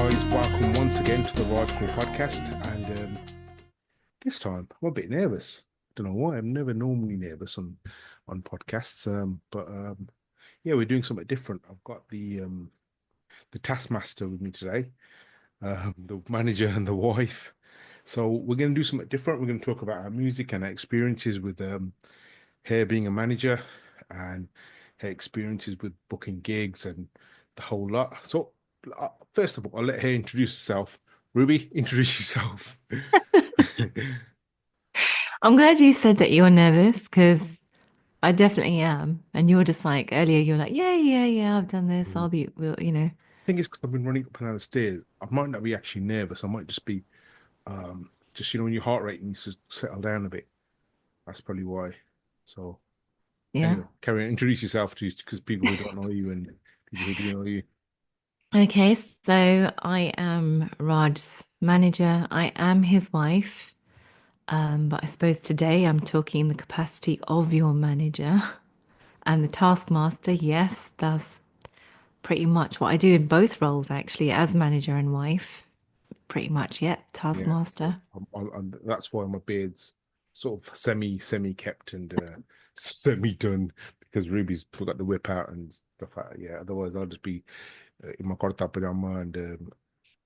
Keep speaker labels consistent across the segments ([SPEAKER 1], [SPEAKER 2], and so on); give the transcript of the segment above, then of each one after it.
[SPEAKER 1] guys, welcome once again to the Raj Kaul podcast. And this time I'm a bit nervous. Don't know why. I'm never normally nervous on podcasts. But yeah, we're doing something different. I've got the taskmaster with me today, the manager and the wife. So we're going to do something different. We're going to talk about our music and our experiences with her being a manager and her experiences with booking gigs and the whole lot. So, first of all, I'll let her introduce herself. Ruby, introduce yourself.
[SPEAKER 2] I'm glad you said that you're nervous because I definitely am. And you're just like earlier, you're like, yeah, yeah, yeah, I've done this.
[SPEAKER 1] Mm.
[SPEAKER 2] I'll be, you know,
[SPEAKER 1] I think it's because I've been running up and down the stairs. I might not be actually nervous. I might just be, just when your heart rate needs to settle down a bit. That's probably why. So,
[SPEAKER 2] yeah.
[SPEAKER 1] anyway, carry on. Introduce yourself to because people who don't know you and people who do know you.
[SPEAKER 2] Okay, so I am Raj's manager. I am his wife. But I suppose today I'm talking in the capacity of your manager and the taskmaster. Yes, that's pretty much what I do in both roles, actually, as manager and wife. Pretty much, yeah,
[SPEAKER 1] Yeah, so
[SPEAKER 2] taskmaster.
[SPEAKER 1] that's why my beard's sort of semi kept and semi done because Ruby's got the whip out and stuff like that. Yeah, otherwise I'll just be in my corta pajama and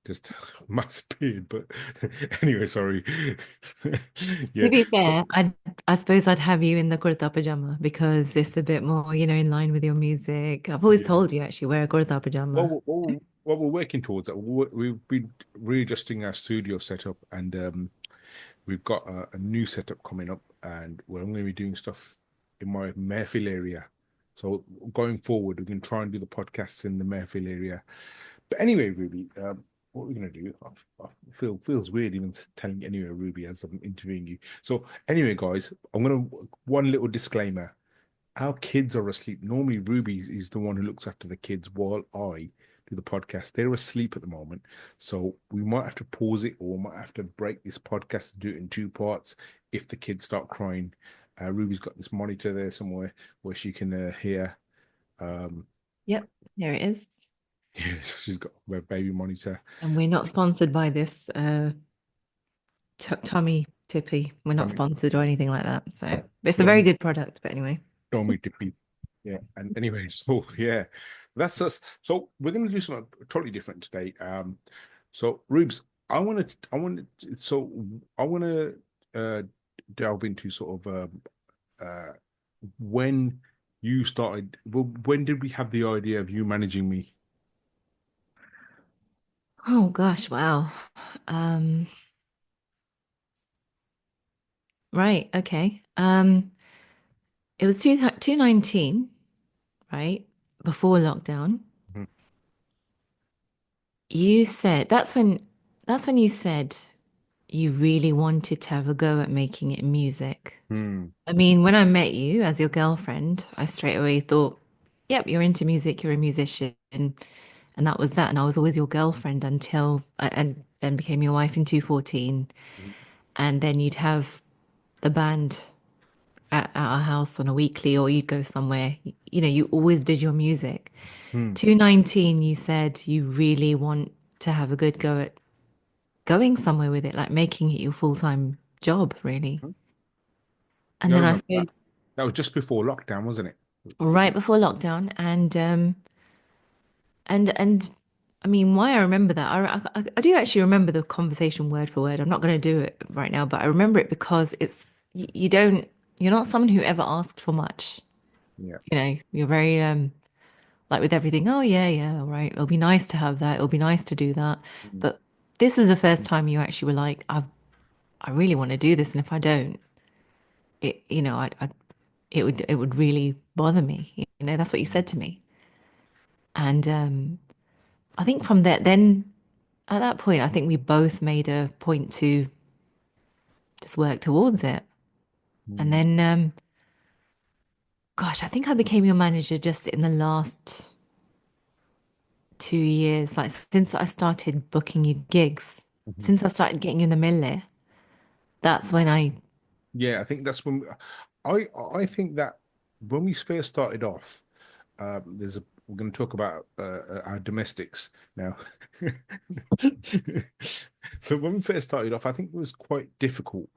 [SPEAKER 1] just massive beard. But anyway, sorry.
[SPEAKER 2] To
[SPEAKER 1] Yeah,
[SPEAKER 2] be
[SPEAKER 1] so
[SPEAKER 2] fair, I suppose I'd have you in the kurta pajama because it's a bit more, in line with your music. I've always
[SPEAKER 1] yeah.
[SPEAKER 2] told you actually wear a kurta pajama.
[SPEAKER 1] What we're working towards, we've been readjusting our studio setup and we've got a new setup coming up, and we're going to be doing stuff in my Mayfield area. So going forward, we can try and do the podcasts in the Mayfield area. But anyway, Ruby, what we're going to do, I feel feels weird even telling you anyway, Ruby, as I'm interviewing you. So anyway, guys, I'm going to one little disclaimer. Our kids are asleep. Normally, Ruby is the one who looks after the kids while I do the podcast. They're asleep at the moment. So we might have to pause it or we might have to break this podcast and do it in two parts if the kids start crying. Ruby's got this monitor there somewhere where she can hear. Um,
[SPEAKER 2] Yep, here it is.
[SPEAKER 1] yeah, so she's got a baby monitor.
[SPEAKER 2] And we're not sponsored by this t tummy tippy. We're not
[SPEAKER 1] Don't
[SPEAKER 2] sponsored or anything like that. So it's a very
[SPEAKER 1] don't
[SPEAKER 2] good product. But anyway.
[SPEAKER 1] don't me to peep. Yeah. And anyway, so yeah, that's us. So we're going to do something totally different today. So Rubes, I want to delve into sort of uh, when you started. Well, when did we have the idea of you managing me?
[SPEAKER 2] Oh gosh, wow. Um, right, okay. It was 2019, right? Before lockdown.
[SPEAKER 1] Mhm.
[SPEAKER 2] You said that's when you said you really wanted to have a go at making it music.
[SPEAKER 1] Hmm.
[SPEAKER 2] I mean, when I met you as your girlfriend, I straight away thought, yep, you're into music, you're a musician. And that was that. And I was always your girlfriend until, and then became your wife in 2014. And then you'd have the band at our house on a weekly, or you'd go somewhere. You always did your music.
[SPEAKER 1] Hmm.
[SPEAKER 2] 2019, you said you really want to have a good go at going somewhere with it, like making it your full-time job, really. And
[SPEAKER 1] Yeah, I
[SPEAKER 2] then I
[SPEAKER 1] remember that.
[SPEAKER 2] suppose
[SPEAKER 1] That was just before lockdown, wasn't it?
[SPEAKER 2] right before lockdown, and I mean, why I remember that, I do actually remember the conversation word for word. I'm not going to do it right now, but I remember it because you don't, you're not someone who ever asked for much.
[SPEAKER 1] Yeah.
[SPEAKER 2] You're very like with everything. Oh yeah, yeah, all right. It'll be nice to have that. It'll be nice to do that.
[SPEAKER 1] Hmm.
[SPEAKER 2] But this is the first time you actually were like, I really want to do this, and if I don't, it would really bother me. That's what you said to me. And I think from that, then at that point, I think we both made a point to just work towards it. And
[SPEAKER 1] Hmm.
[SPEAKER 2] then, gosh, I think I became your manager just in the last 2 years, like since I started booking you gigs,
[SPEAKER 1] Mhm.
[SPEAKER 2] since I started getting you in the mill, that's when I,
[SPEAKER 1] Yeah, I think that's when I think that when we first started off, there's a we're going to talk about our domestics now. So when we first started off, I think it was quite difficult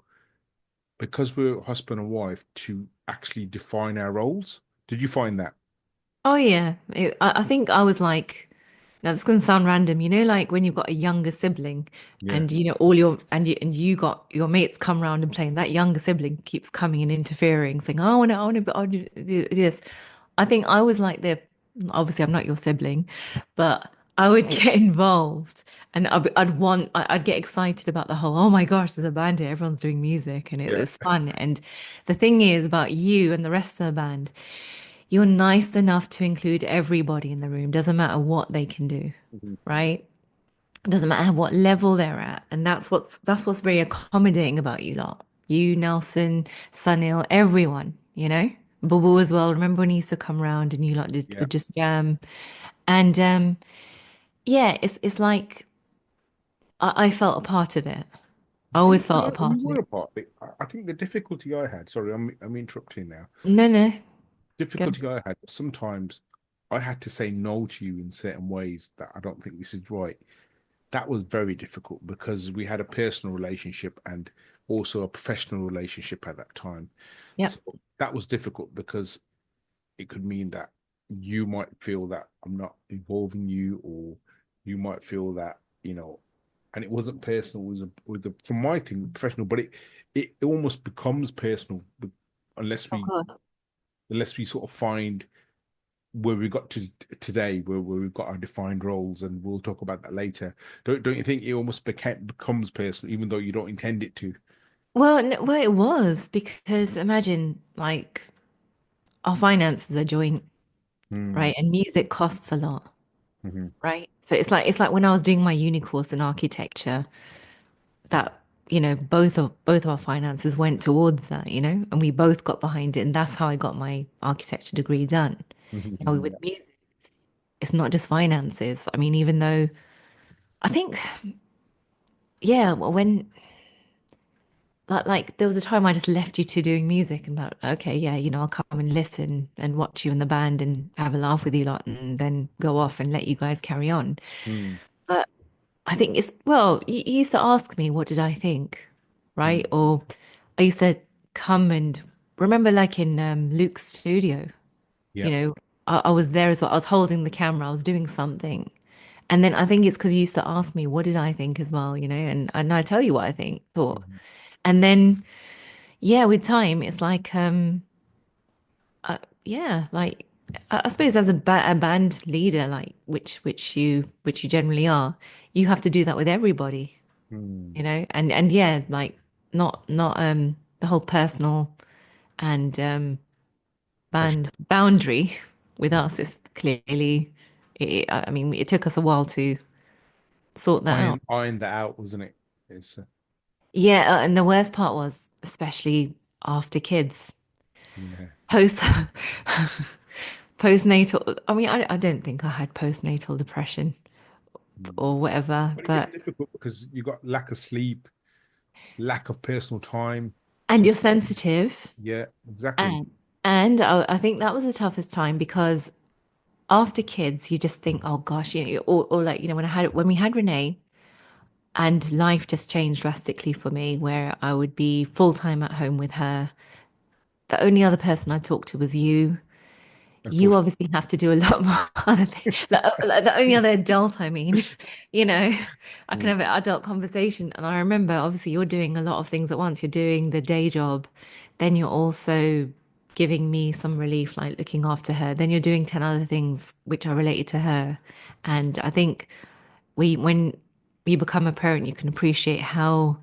[SPEAKER 1] because we're husband and wife to actually define our roles. Did you find that?
[SPEAKER 2] Oh yeah, I think I was like, now this going to sound random, like when you've got a younger sibling,
[SPEAKER 1] Yeah,
[SPEAKER 2] and all your and you got your mates come around and playing. That younger sibling keeps coming and interfering, saying, "Oh, I want to do this." I think I was like the obviously I'm not your sibling, but I would get involved, and I'd get excited about the whole. Oh my gosh, there's a band here, everyone's doing music, and
[SPEAKER 1] yeah.
[SPEAKER 2] it's fun. And the thing is about you and the rest of the band. You're nice enough to include everybody in the room. Doesn't matter what they can do,
[SPEAKER 1] Mhm.
[SPEAKER 2] right? Doesn't matter what level they're at. And that's what's very accommodating about you lot. You, Nelson, Sunil, everyone. Bubble as well. Remember when he used to come around and you lot just
[SPEAKER 1] Yeah.
[SPEAKER 2] would just jam? And yeah, it's like I felt a part of it. I
[SPEAKER 1] And,
[SPEAKER 2] always felt a
[SPEAKER 1] and we
[SPEAKER 2] part of
[SPEAKER 1] were
[SPEAKER 2] it.
[SPEAKER 1] a part of it. I think the difficulty I had, sorry, I'm interrupting now.
[SPEAKER 2] No, no, go.
[SPEAKER 1] Difficulty I had, sometimes I had to say no to you in certain ways that I don't think this is right. That was very difficult because we had a personal relationship and also a professional relationship at that time. So
[SPEAKER 2] Yep.
[SPEAKER 1] that was difficult because it could mean that you might feel that I'm not involving you, or you might feel that, and it wasn't personal, it was from my thing, professional, but it almost becomes personal unless
[SPEAKER 2] Of
[SPEAKER 1] we
[SPEAKER 2] course.
[SPEAKER 1] unless we sort of find where we got to today, where we've got our defined roles, and we'll talk about that later. Don't you think it almost becomes personal, even though you don't intend it to?
[SPEAKER 2] Well, well, it was because imagine like our finances are joint,
[SPEAKER 1] Mm,
[SPEAKER 2] right? And music costs a lot,
[SPEAKER 1] mhm,
[SPEAKER 2] right? So it's like when I was doing my uni course in architecture, that both of our finances went towards that, and we both got behind it, and that's how I got my architecture degree done.
[SPEAKER 1] mhm,
[SPEAKER 2] Now
[SPEAKER 1] mhm.
[SPEAKER 2] with music, it's not just finances. I mean, even though I think, yeah, well, when like there was a time I just left you to doing music and like, okay, yeah, I'll come and listen and watch you in the band and have a laugh with you lot and then go off and let you guys carry on.
[SPEAKER 1] Mm,
[SPEAKER 2] But I think well, you used to ask me what did I think,
[SPEAKER 1] mm.
[SPEAKER 2] right? Or I used to come and remember like in Luke's studio,
[SPEAKER 1] Yeah.
[SPEAKER 2] you know, I was there as well. I was holding the camera, I was doing something. And then I think it's because you used to ask me, what did I think as well, and I tell you what I thought.
[SPEAKER 1] Mhm.
[SPEAKER 2] And then yeah, with time, it's like, yeah, like I suppose as a band leader, like which you generally are, you have to do that with everybody,
[SPEAKER 1] Mm.
[SPEAKER 2] and yeah, like not the whole personal and band
[SPEAKER 1] Professional.
[SPEAKER 2] boundary with us is clearly, I mean, it took us a while to sort that out.
[SPEAKER 1] Iron that out, wasn't it? It's
[SPEAKER 2] Yeah, and the worst part was, especially after kids,
[SPEAKER 1] yeah.
[SPEAKER 2] post postnatal. I mean, I don't think I had postnatal depression
[SPEAKER 1] Mm.
[SPEAKER 2] or whatever,
[SPEAKER 1] But it gets
[SPEAKER 2] but
[SPEAKER 1] difficult because you got lack of sleep, lack of personal time
[SPEAKER 2] and
[SPEAKER 1] to,
[SPEAKER 2] you're sensitive,
[SPEAKER 1] yeah, exactly.
[SPEAKER 2] and I think that was the toughest time because after kids, you just think, oh gosh, or like when we had Renee, and life just changed drastically for me, where I would be full time at home with her. The only other person I talked to was you. You
[SPEAKER 1] Unfortunately.
[SPEAKER 2] obviously have to do a lot more other things. Like the only other adult, I mean, you know, I can
[SPEAKER 1] Mm,
[SPEAKER 2] have an adult conversation. And I remember, obviously, you're doing a lot of things at once. You're doing the day job, then you're also giving me some relief, like looking after her. Then you're doing 10 other things which are related to her. And I think when you become a parent, you can appreciate how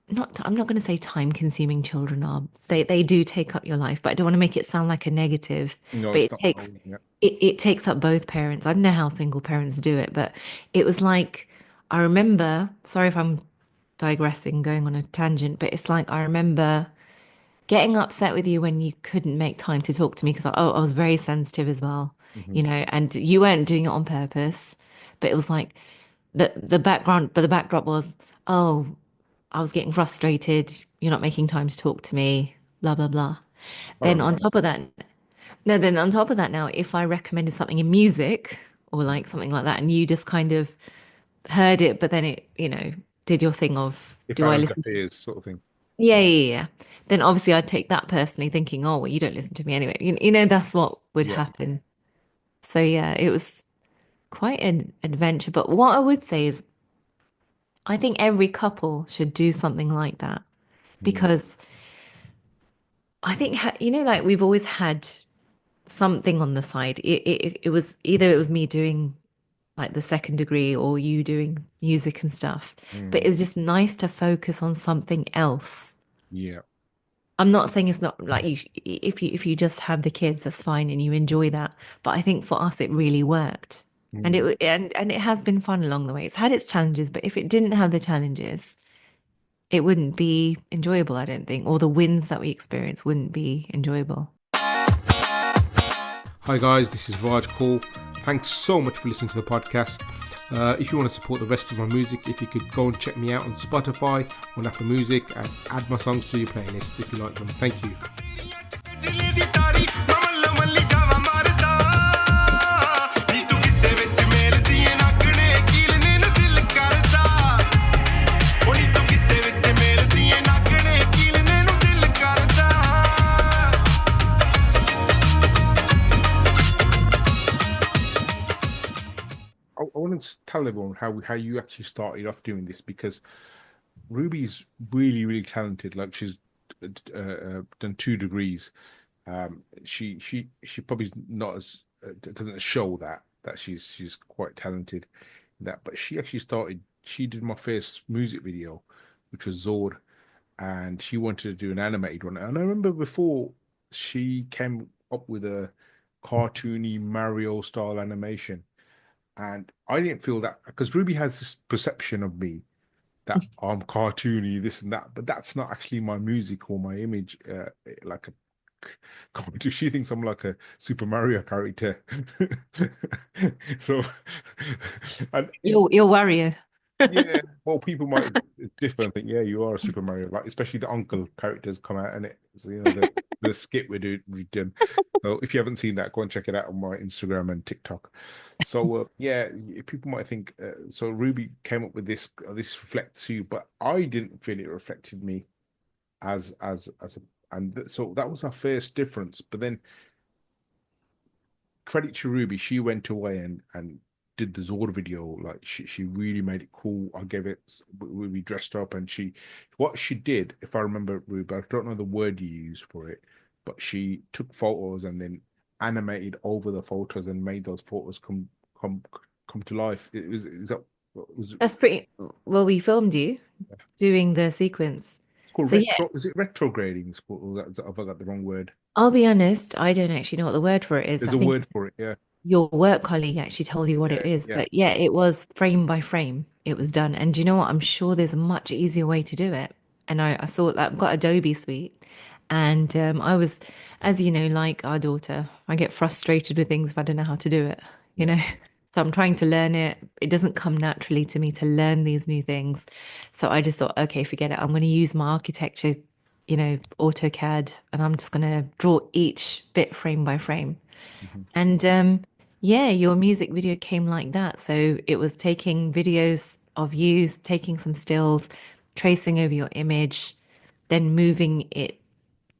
[SPEAKER 2] I'm not going to say time consuming children are. They do take up your life, but I don't want to make it sound like a negative.
[SPEAKER 1] no,
[SPEAKER 2] But
[SPEAKER 1] it's
[SPEAKER 2] it
[SPEAKER 1] not.
[SPEAKER 2] takes
[SPEAKER 1] Oh, yeah.
[SPEAKER 2] it takes up both parents. I don't know how single parents do it, but it was like I remember, sorry if I'm digressing, going on a tangent, but it's like I remember getting upset with you when you couldn't make time to talk to me because I was very sensitive as well,
[SPEAKER 1] Mhm.
[SPEAKER 2] and you weren't doing it on purpose, but it was like the backdrop was, oh, I was getting frustrated. You're not making time to talk to me, blah, blah, blah.
[SPEAKER 1] I
[SPEAKER 2] Then on
[SPEAKER 1] remember.
[SPEAKER 2] top of that, No, then on top of that, now, if I recommended something in music or like something like that, and you just kind of heard it, but then it, did your thing of,
[SPEAKER 1] If
[SPEAKER 2] do I
[SPEAKER 1] Alan
[SPEAKER 2] listen to?
[SPEAKER 1] Daffy sort of thing.
[SPEAKER 2] Yeah, yeah, yeah. Then obviously I'd take that personally, thinking, oh, well, you don't listen to me anyway. That's what would
[SPEAKER 1] Yeah.
[SPEAKER 2] happen. So yeah, it was quite an adventure. But what I would say is, I think every couple should do something like that
[SPEAKER 1] Mm,
[SPEAKER 2] because I think, like we've always had something on the side. It was either it was me doing like the second degree or you doing music and stuff. But it
[SPEAKER 1] mm,
[SPEAKER 2] was just nice to focus on something else.
[SPEAKER 1] yeah.
[SPEAKER 2] I'm not saying it's not like if you just have the kids, that's fine and you enjoy that. But I think for us it really worked. And
[SPEAKER 1] Mm.
[SPEAKER 2] it has been fun along the way. It's had its challenges, but if it didn't have the challenges, it wouldn't be enjoyable, I don't think, or the wins that we experience wouldn't be enjoyable.
[SPEAKER 1] Hi guys, this is Raj Kaul. Thanks so much for listening to the podcast. If you want to support the rest of my music, if you could go and check me out on Spotify, on Apple Music, and add my songs to your playlist if you like them. Thank you. I want to tell everyone how you actually started off doing this because Ruby's really really talented. Like she's done 2 degrees. She probably not as doesn't show that she's quite talented in that, but she actually started. She did my first music video, which was Zord, and she wanted to do an animated one. And I remember before she came up with a cartoony Mario style animation, and I didn't feel that because Ruby has this perception of me that I'm cartoony, this and that, but that's not actually my music or my image. Like a cartoon, she thinks I'm like a Super Mario character. So, and
[SPEAKER 2] You're warrior.
[SPEAKER 1] yeah, well, people might differ and think, yeah, you are a Super Mario, like especially the uncle characters come out and it's the skit we've done. So if you haven't seen that, go and check it out on my Instagram and TikTok. So yeah, people might think so. Ruby came up with this. This reflects you, but I didn't feel it reflected me as a, and so that was our first difference. But then credit to Ruby, she went away and did the Zord video. Like she really made it cool. I gave it. We dressed up, and what she did, if I remember, Ruby, I don't know the word you use for it, but she took photos and then animated over the photos and made those photos come come to life. It was is that was
[SPEAKER 2] That's pretty well, we filmed you doing the sequence.
[SPEAKER 1] it's called
[SPEAKER 2] So yeah,
[SPEAKER 1] retro? Is it retrograding? It's called, have I got the wrong word?
[SPEAKER 2] I'll be honest, I don't actually know what the word for it is. I
[SPEAKER 1] There's a
[SPEAKER 2] think
[SPEAKER 1] word for it. Yeah,
[SPEAKER 2] your work colleague actually told you what
[SPEAKER 1] yeah,
[SPEAKER 2] it is.
[SPEAKER 1] yeah.
[SPEAKER 2] But yeah, it was frame by frame. It was done. And do you know what? I'm sure there's a much easier way to do it. And I saw that I've got Adobe Suite. And I was, as you know, like our daughter, I get frustrated with things if I don't know how to do it, you
[SPEAKER 1] Yeah.
[SPEAKER 2] know? So I'm trying to learn it. It doesn't come naturally to me to learn these new things. So I just thought, okay, forget it. I'm going to use my architecture, AutoCAD, and I'm just going to draw each bit frame by frame.
[SPEAKER 1] Mhm.
[SPEAKER 2] And yeah, your music video came like that. So it was taking videos of you, taking some stills, tracing over your image, then moving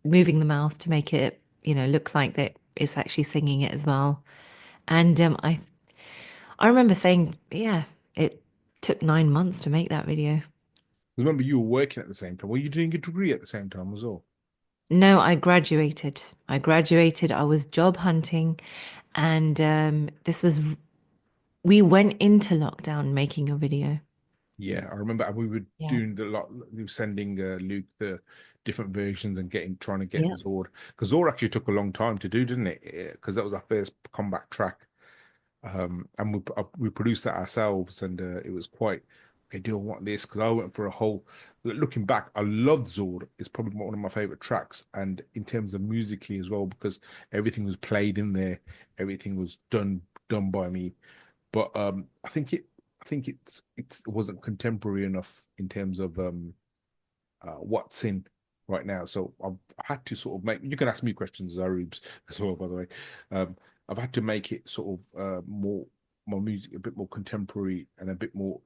[SPEAKER 2] the mouse to make it, look like that it's actually singing it as well. And I remember saying, yeah, it took 9 months to make that video.
[SPEAKER 1] Remember, you were working at the same time. Were you doing a degree at the same time as well?
[SPEAKER 2] No, I graduated. I was job hunting, and we went into lockdown making your video.
[SPEAKER 1] Yeah, I remember we were
[SPEAKER 2] Yeah.
[SPEAKER 1] doing the lot. We were sending Luke the different versions and trying to get
[SPEAKER 2] Yeah.
[SPEAKER 1] Zord because Zord actually took a long time to do, didn't it? Because that was our first comeback track, and we produced that ourselves, and it was quite. Okay, do I want this? Because I went for a whole. Looking back, I loved Zord. It's probably one of my favorite tracks, and in terms of musically as well, because everything was played in there, everything was done by me. But I think it wasn't contemporary enough in terms of what's in. right now. So I've had to sort of make. You can ask me questions, Zarubs, as well, by the way. I've had to make it sort of more music a bit more contemporary and a bit more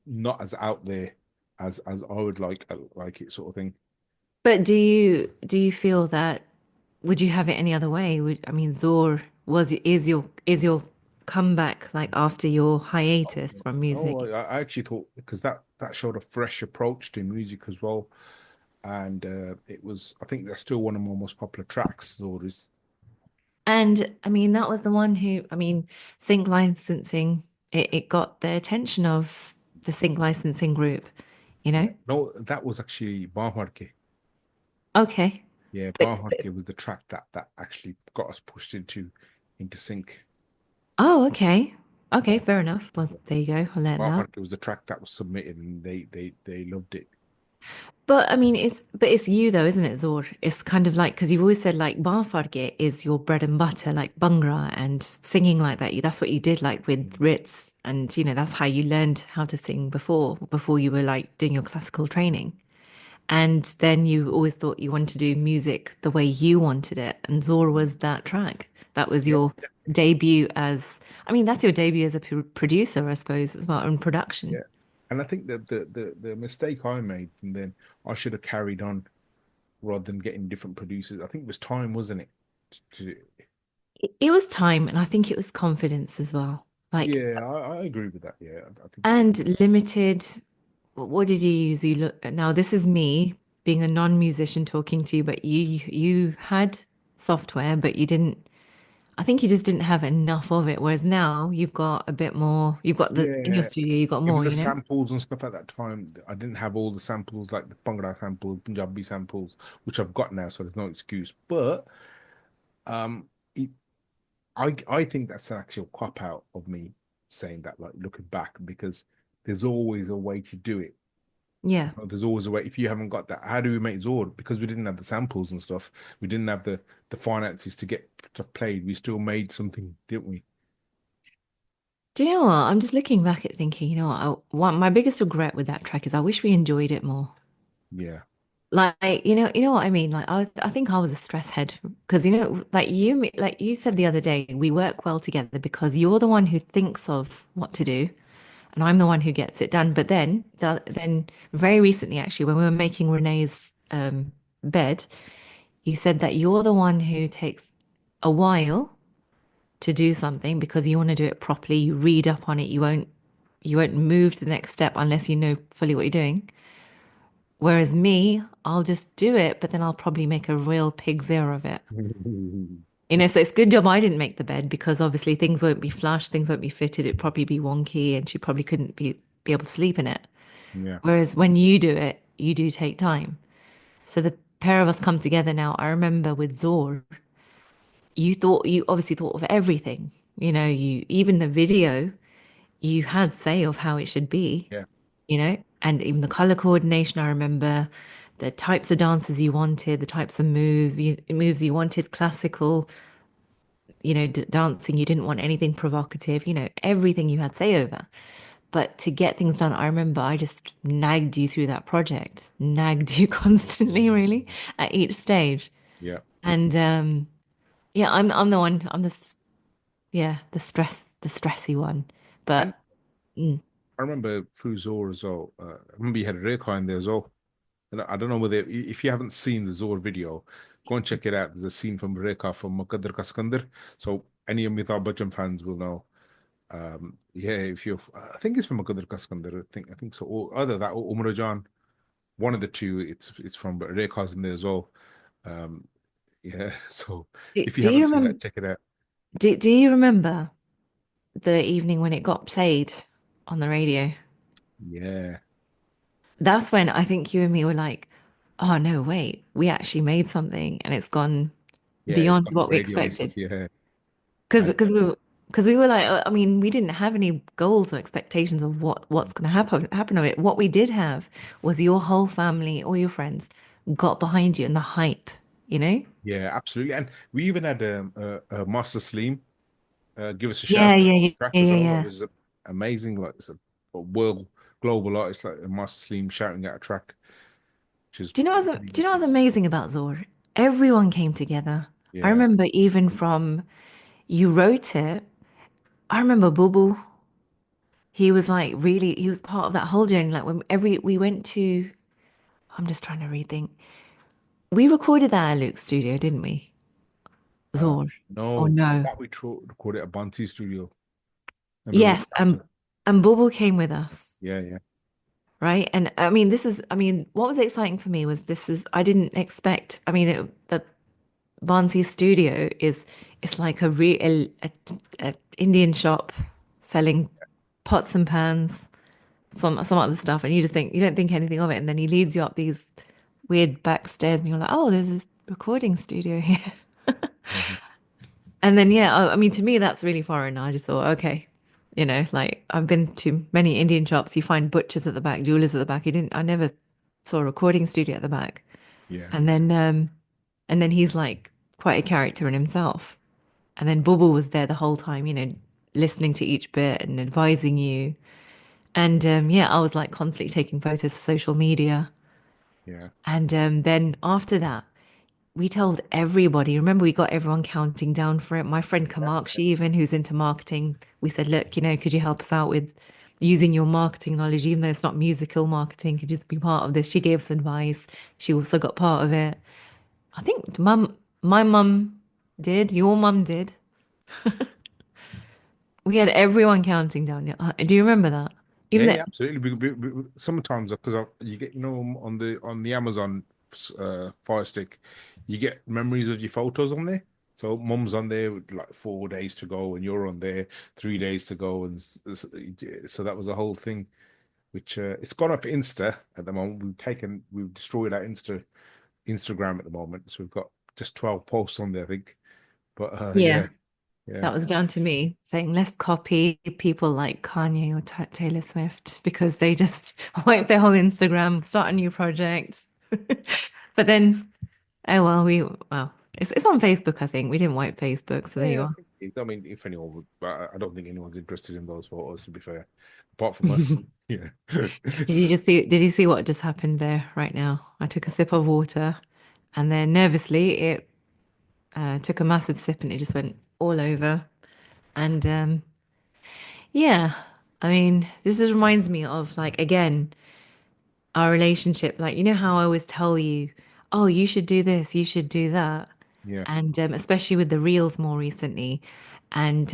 [SPEAKER 1] not as out there as I would like it, sort of thing.
[SPEAKER 2] But do you feel that would you have it any other way? I mean, Zor is your comeback like after your hiatus from
[SPEAKER 1] No,
[SPEAKER 2] music?
[SPEAKER 1] I actually thought because that showed a fresh approach to music as well, and it was. I think that's still one of my most popular tracks. Or is
[SPEAKER 2] And I mean, that was the one who, I mean, sync licensing, it got the attention of the sync licensing group, you
[SPEAKER 1] yeah.
[SPEAKER 2] know?
[SPEAKER 1] No, that was actually Baharke.
[SPEAKER 2] Okay.
[SPEAKER 1] Yeah,
[SPEAKER 2] But
[SPEAKER 1] Baharke was the track that actually got us pushed into sync.
[SPEAKER 2] oh, okay. Okay,
[SPEAKER 1] Yeah,
[SPEAKER 2] fair enough. Well,
[SPEAKER 1] yeah.
[SPEAKER 2] there you go. I'll learn that.
[SPEAKER 1] Baharke was the track that was submitted, and they loved it.
[SPEAKER 2] But I mean, it's you though, isn't it, Zor? It's kind of like because you've always said like bar farge is your bread and butter, like Bhangra and singing like that. That's what you did like with Ritz, and that's how you learned how to sing before you were like doing your classical training. And then you always thought you wanted to do music the way you wanted it, and Zor was that track. That was
[SPEAKER 1] Yeah,
[SPEAKER 2] your debut as, I mean, that's your debut as a producer, I suppose, as well, in production.
[SPEAKER 1] yeah. And I think that the mistake I made, and then I should have carried on rather than getting different producers. I think it was time, wasn't it? To,
[SPEAKER 2] It was time, and I think it was confidence as well. Like,
[SPEAKER 1] yeah, I agree with that. Yeah, I think it.
[SPEAKER 2] and limited. What did you use? You look now. This is me being a non-musician talking to you, but you had software, but you didn't. I think you just didn't have enough of it. Whereas now you've got a bit more. You've got the in your
[SPEAKER 1] Yeah,
[SPEAKER 2] studio. You've got
[SPEAKER 1] it was
[SPEAKER 2] more.
[SPEAKER 1] the samples and stuff at that time. I didn't have all the samples like the Bhangra samples, Punjabi samples, which I've got now, so there's no excuse. But um, it, I think that's an actual cop out of me saying that, like looking back, because there's always a way to do it.
[SPEAKER 2] Yeah.
[SPEAKER 1] There's always a way. If you haven't got that, how do we make Zord? Because we didn't have the samples and stuff. We didn't have the finances to get stuff played. We still made something, didn't we?
[SPEAKER 2] Do you know what? I'm just looking back at thinking. You know what? My biggest regret with that track is I wish we enjoyed it more.
[SPEAKER 1] Yeah.
[SPEAKER 2] Like, you know what I mean? Like, I think I was a stress head because, like you said the other day, we work well together because you're the one who thinks of what to do, and I'm the one who gets it done. But then very recently, actually, when we were making Renee's bed, you said that you're the one who takes a while to do something because you want to do it properly. You read up on it. You won't move to the next step unless you know fully what you're doing. Whereas me, I'll just do it, but then I'll probably make a real pig's ear of it. So it's a good job I didn't make the bed because obviously things won't be flush, things won't be fitted, it'd probably be wonky and she probably couldn't be able to sleep in it.
[SPEAKER 1] Yeah.
[SPEAKER 2] Whereas when you do it, you do take time. So the pair of us come together now. I remember with Zor, you obviously thought of everything. You even the video, you had say of how it should be,
[SPEAKER 1] Yeah.
[SPEAKER 2] and even the color coordination. I remember the types of dances you wanted, the types of moves you wanted, classical, dancing. You didn't want anything provocative, everything you had say over. But to get things done, I remember I just nagged you through that project, nagged you constantly, really, at each stage.
[SPEAKER 1] Yeah.
[SPEAKER 2] And yeah, I'm the one, yeah, the stressy one.
[SPEAKER 1] And
[SPEAKER 2] But mm,
[SPEAKER 1] I remember through Zor as well. I remember you had Reka in there as well. And I don't know whether if you haven't seen the Zor video, go and check it out. There's a scene from Reka from Muqaddar Ka Sikandar. So any Amitabh Bachchan fans will know. Yeah, if you're, I think it's from Muqaddar Ka Sikandar. I think so. Or either that or Umar Jan, one of the two. It's from but Reka's in there as well. Um, yeah. So
[SPEAKER 2] do,
[SPEAKER 1] if you
[SPEAKER 2] do
[SPEAKER 1] haven't
[SPEAKER 2] you
[SPEAKER 1] seen
[SPEAKER 2] remember?
[SPEAKER 1] that, check it out.
[SPEAKER 2] Do you remember the evening when it got played on the radio?
[SPEAKER 1] Yeah.
[SPEAKER 2] That's when I think you and me were like, "Oh no, wait, we actually made something, and it's gone
[SPEAKER 1] Yeah, it's
[SPEAKER 2] beyond
[SPEAKER 1] got
[SPEAKER 2] what we
[SPEAKER 1] radio and stuff.
[SPEAKER 2] expected."
[SPEAKER 1] Yeah.
[SPEAKER 2] Because
[SPEAKER 1] And
[SPEAKER 2] we were like, I mean, we didn't have any goals or expectations of what's going to happen of it. What we did have was your whole family, all your friends, got behind you and the hype, you know?
[SPEAKER 1] yeah, absolutely. And we even had Master Slim give us a shout
[SPEAKER 2] Yeah,
[SPEAKER 1] out
[SPEAKER 2] yeah,
[SPEAKER 1] on
[SPEAKER 2] yeah,
[SPEAKER 1] the track
[SPEAKER 2] yeah,
[SPEAKER 1] as
[SPEAKER 2] yeah,
[SPEAKER 1] well. That
[SPEAKER 2] yeah.
[SPEAKER 1] was amazing. Like it's a world global artist like Master Slim shouting out a track. which is pretty
[SPEAKER 2] Do you know what's
[SPEAKER 1] decent.
[SPEAKER 2] amazing about Zor? Everyone came together. I
[SPEAKER 1] Yeah.
[SPEAKER 2] remember even from you wrote it. I remember Boo Boo. He was like really, he was part of that whole journey. Like when every we went to, I'm just trying to rethink. We recorded that at Luke's studio, didn't we?
[SPEAKER 1] Uh,
[SPEAKER 2] Zor. Or
[SPEAKER 1] no,
[SPEAKER 2] no?
[SPEAKER 1] that we recorded at Banty Studio. Remember with
[SPEAKER 2] Yes,
[SPEAKER 1] Captain?
[SPEAKER 2] and Boo Boo came with us,
[SPEAKER 1] Yeah, yeah,
[SPEAKER 2] right? And I mean, I mean, what was exciting for me was I didn't expect. I mean, the Barnsley studio is it's like a real a Indian shop selling pots and pans, some other stuff, and you don't think anything of it, and then he leads you up these weird back stairs, and you're like, oh, there's this recording studio here.
[SPEAKER 1] mhm,
[SPEAKER 2] And then yeah, I mean, to me that's really foreign. I just thought, okay, like I've been to many Indian shops. You find butchers at the back, jewelers at the back. I never saw a recording studio at the back.
[SPEAKER 1] yeah,
[SPEAKER 2] And then he's like quite a character in himself. And then Bubble was there the whole time, listening to each bit and advising you. And yeah, I was like constantly taking photos for social media.
[SPEAKER 1] yeah.
[SPEAKER 2] And then after that, we told everybody. Remember, we got everyone counting down for it. My friend Kamark, she even who's into marketing, we said, look, could you help us out with using your marketing knowledge, even though it's not musical marketing, could you just be part of this? She gave us advice. She also got part of it. I think my mum did, your mum did. We had everyone counting down. Yeah. Do you remember that?
[SPEAKER 1] Yeah,
[SPEAKER 2] Even though,
[SPEAKER 1] yeah, absolutely. Sometimes because you get on the Amazon Fire Stick, you get memories of your photos on there. So mum's on there with like 4 days to go, and you're on there 3 days to go, and so that was a whole thing. Which it's gone up Insta at the moment. We've destroyed our Instagram at the moment, so we've got just 12 posts on there, I think. But
[SPEAKER 2] yeah,
[SPEAKER 1] yeah, yeah,
[SPEAKER 2] that was down to me saying let's copy people like Kanye or Taylor Swift because they just wipe their whole Instagram, start a new project. But then, oh well, it's on Facebook, I think. We didn't wipe Facebook, so there you
[SPEAKER 1] yeah.
[SPEAKER 2] are.
[SPEAKER 1] I mean, if anyone would, but I don't think anyone's interested in those photos, to be fair, apart from us. Yeah.
[SPEAKER 2] Did you see what just happened there right now? I took a sip of water and then nervously it took a massive sip and it just went all over. And yeah, I mean, this just reminds me of like again, our relationship. Like, you know how I always tell you, oh, you should do this, you should do that.
[SPEAKER 1] Yeah.
[SPEAKER 2] And especially with the reels more recently. And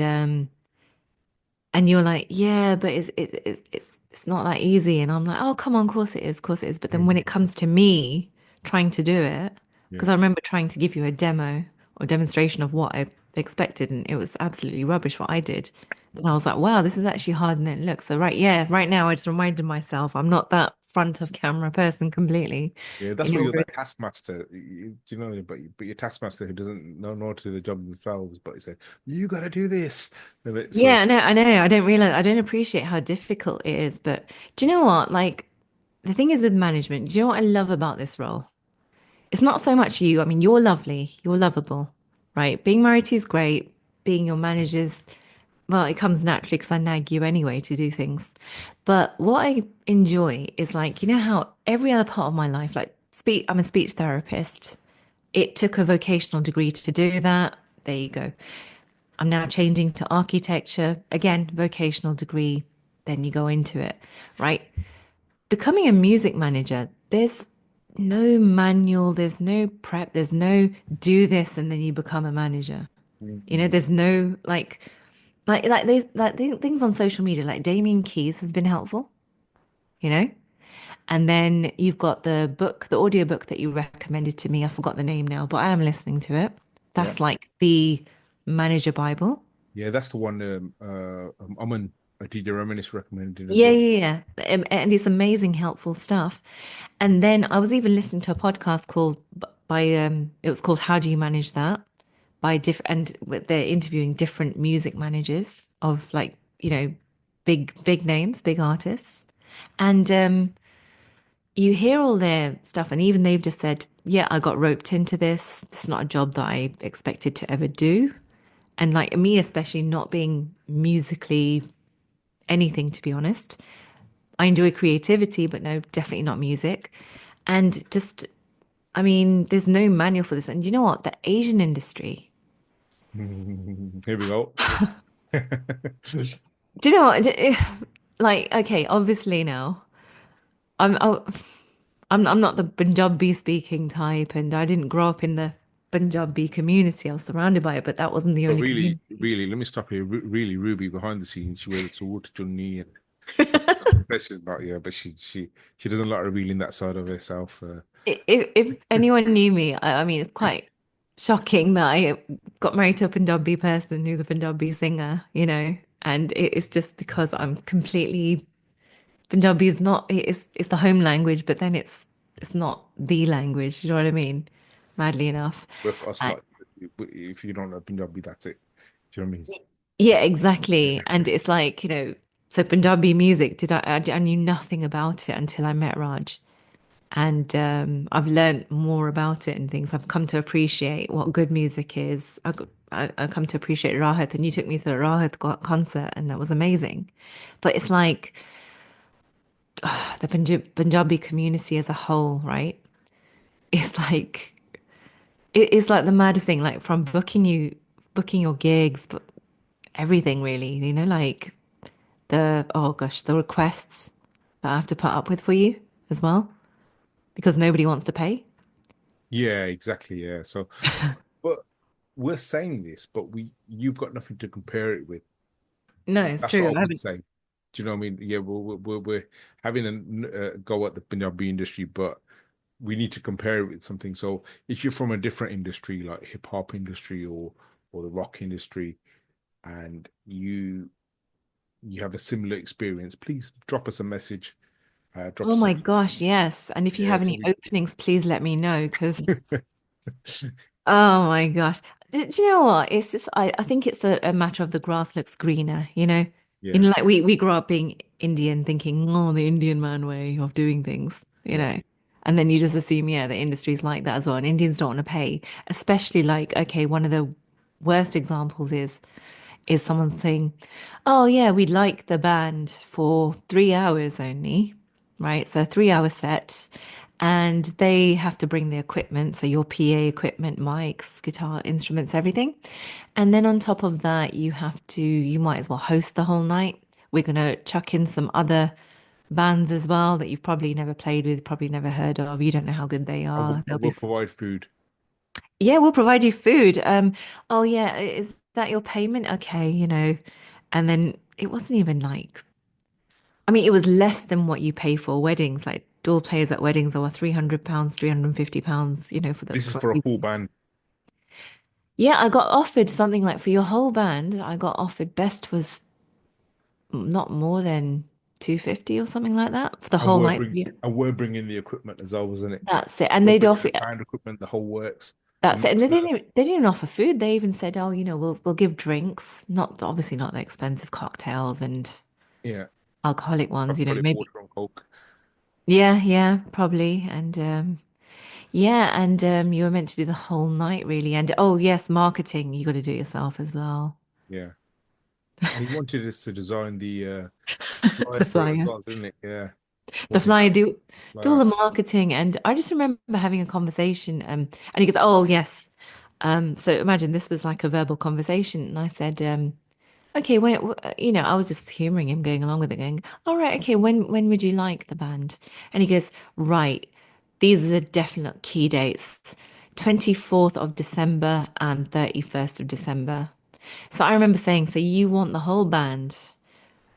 [SPEAKER 2] you're like, yeah, but it's not that easy. And I'm like, oh, come on, of course it is, of course it is. But then when
[SPEAKER 1] Mhm.
[SPEAKER 2] it comes to me trying to do it, because
[SPEAKER 1] Yeah.
[SPEAKER 2] I remember trying to give you a demo or demonstration of what I expected, and it was absolutely rubbish what I did. And I was like, wow, this is actually harder than it looks. So right now I just reminded myself I'm not that front of camera person completely
[SPEAKER 1] Yeah, that's
[SPEAKER 2] in
[SPEAKER 1] why you're
[SPEAKER 2] order.
[SPEAKER 1] that taskmaster, but your taskmaster who doesn't know to do the job themselves, but he said, you gotta do this. And it's so,
[SPEAKER 2] Yeah, I know. I don't realize, I don't appreciate how difficult it is. But do you know what? Like, the thing is with management, do you know what I love about this role? It's not so much you. I mean, you're lovely, you're lovable, right? Being married to you is great. Being your manager's, well, it comes naturally because I nag you anyway to do things. But what I enjoy is like, you know how every other part of my life, like I'm a speech therapist. It took a vocational degree to do that. There you go. I'm now changing to architecture. Again, vocational degree. Then you go into it, right? Becoming a music manager, there's no manual, there's no prep, there's no do this and then you become a manager.
[SPEAKER 1] Mhm.
[SPEAKER 2] There's no things on social media, like Damien Keys has been helpful, you know? And then you've got the audio book that you recommended to me. I forgot the name now, but I am listening to it.
[SPEAKER 1] Yeah.
[SPEAKER 2] That's like the manager Bible.
[SPEAKER 1] Yeah, that's the one Aman DJ Reminisce recommended as
[SPEAKER 2] Yeah,
[SPEAKER 1] well.
[SPEAKER 2] yeah, yeah. And it's amazing, helpful stuff. And then I was even listening to a podcast called it was called How Do You Manage That? By they're interviewing different music managers of like, big names, big artists. And you hear all their stuff, and even they've just said, yeah, I got roped into this. It's not a job that I expected to ever do. And like me, especially not being musically anything, to be honest. I enjoy creativity, but no, definitely not music. And just, I mean, there's no manual for this. And you know what? The Asian industry.
[SPEAKER 1] Here we go.
[SPEAKER 2] Do you know what? Like, okay, obviously now, I'm oh, I'm not the Punjabi speaking type, and I didn't grow up in the Punjabi community. I was surrounded by it, but that wasn't the
[SPEAKER 1] But
[SPEAKER 2] only
[SPEAKER 1] really,
[SPEAKER 2] community.
[SPEAKER 1] really, let me stop here. Really, Ruby behind the scenes, she wears a sword to knee and she says she's not, yeah, but she doesn't like revealing that side of herself.
[SPEAKER 2] If anyone knew me, I mean, it's quite shocking that I got married to a Punjabi person who's a Punjabi singer, and it's just because I'm completely Punjabi is not it's the home language, but then it's not the language. You know what I mean? Madly enough.
[SPEAKER 1] With us,
[SPEAKER 2] And
[SPEAKER 1] like, if you don't know Punjabi, that's it. Do you know what I mean?
[SPEAKER 2] yeah, exactly.
[SPEAKER 1] Yeah.
[SPEAKER 2] And it's like, so Punjabi music, I knew nothing about it until I met Raj. And I've learned more about it and things. I've come to appreciate what good music is. I come to appreciate Rahat, and you took me to the Rahat concert, and that was amazing. But it's like the Punjabi community as a whole, right? It's like it's like the maddest thing, like from booking your gigs, but everything really, like oh gosh, the requests that I have to put up with for you as well, because nobody wants to pay.
[SPEAKER 1] Yeah, exactly. Yeah. So, but we're saying this, but you've got nothing to compare it with.
[SPEAKER 2] No, it's
[SPEAKER 1] That's what
[SPEAKER 2] true.
[SPEAKER 1] I
[SPEAKER 2] I
[SPEAKER 1] would
[SPEAKER 2] haven't.
[SPEAKER 1] say. Do you know what I mean? Yeah, we're having a go at the Punjabi industry, but we need to compare it with something. So if you're from a different industry, like hip hop industry or the rock industry, and you have a similar experience, please drop us a message. Drop
[SPEAKER 2] Oh
[SPEAKER 1] us a
[SPEAKER 2] my gosh, yes. And if you
[SPEAKER 1] yeah.
[SPEAKER 2] have
[SPEAKER 1] So
[SPEAKER 2] any
[SPEAKER 1] we
[SPEAKER 2] openings, please let me know because oh my gosh. Do you know what? It's just I think it's a matter of the grass looks greener, you know?
[SPEAKER 1] yeah,
[SPEAKER 2] Like we grew up being Indian thinking, oh, the Indian man way of doing things, you
[SPEAKER 1] yeah.
[SPEAKER 2] know? And then you just assume, yeah, the industry's like that as well. And Indians don't want to pay, especially like, okay, one of the worst examples is someone saying, "Oh yeah, we'd like the band for 3 hours only, right? So 3 hour set, and they have to bring the equipment, so your PA equipment, mics, guitar, instruments, everything. And then on top of that, you might as well host the whole night. We're gonna chuck in some other bands as well that you've probably never played with, probably never heard of. You don't know how good they are.
[SPEAKER 1] I
[SPEAKER 2] There'll be
[SPEAKER 1] will provide food.
[SPEAKER 2] yeah, we'll provide you food. Oh yeah, is that your payment? Okay, And then it wasn't even like, I mean, it was less than what you pay for weddings. Like door players at weddings are £300, £350,
[SPEAKER 1] This is for a full band.
[SPEAKER 2] yeah, I got offered something like for your whole band, I got offered best was not more than 250 or something like that for the whole night. Yeah.
[SPEAKER 1] And we're bringing the equipment as well, wasn't it?
[SPEAKER 2] That's it. And
[SPEAKER 1] We're
[SPEAKER 2] they'd
[SPEAKER 1] bringing
[SPEAKER 2] offer
[SPEAKER 1] the sound equipment, the whole works, the
[SPEAKER 2] That's it. And
[SPEAKER 1] mixer.
[SPEAKER 2] they didn't even offer food. They even said, "Oh, we'll give drinks, not obviously not the expensive cocktails and
[SPEAKER 1] Yeah,
[SPEAKER 2] alcoholic ones,
[SPEAKER 1] probably
[SPEAKER 2] maybe."
[SPEAKER 1] water and coke.
[SPEAKER 2] Yeah, yeah, probably. And yeah, and you were meant to do the whole night really. And oh yes, marketing, you got to do it yourself as well.
[SPEAKER 1] Yeah, and he wanted us to design the flyer
[SPEAKER 2] The
[SPEAKER 1] for it as
[SPEAKER 2] flyer.
[SPEAKER 1] well, didn't it? Yeah,
[SPEAKER 2] The
[SPEAKER 1] walking
[SPEAKER 2] flyer
[SPEAKER 1] around
[SPEAKER 2] do all
[SPEAKER 1] flyer.
[SPEAKER 2] the marketing. And I just remember having a conversation, and he goes, "Oh yes." So imagine this was like a verbal conversation, and I said, okay, I was just humoring him, going along with it, going, all right, okay, when would you like the band? And he goes, right, these are the definite key dates, 24th of December and 31st of December. So I remember saying, so you want the whole band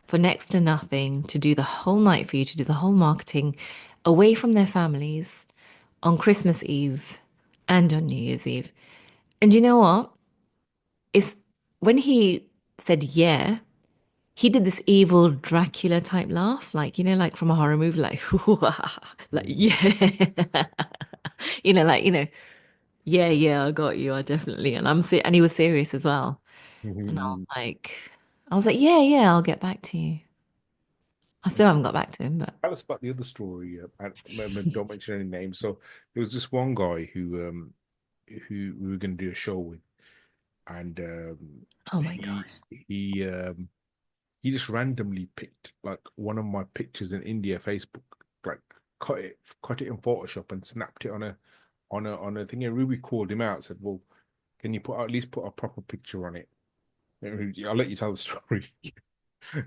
[SPEAKER 2] for next to nothing to do the whole night for you, to do the whole marketing away from their families on Christmas Eve and on New Year's Eve. And you know what? It's when he said yeah, he did this evil Dracula type laugh, like, like from a horror movie, like, like,
[SPEAKER 1] Mhm.
[SPEAKER 2] yeah, yeah, yeah, I got you, I definitely, and he was serious as well. And
[SPEAKER 1] Mhm.
[SPEAKER 2] I was like, yeah, yeah, I'll get back to you. I still haven't got back to him, but
[SPEAKER 1] Tell us about the other story. And don't mention any names. So there was this one guy who we were going to do a show with, and
[SPEAKER 2] oh my God.
[SPEAKER 1] he just randomly picked like one of my pictures in India Facebook, like. cut it in Photoshop and snapped it on a thing. And Ruby called him out, said, "Well, can you put at least put a proper picture on it?" I'll let you tell the story.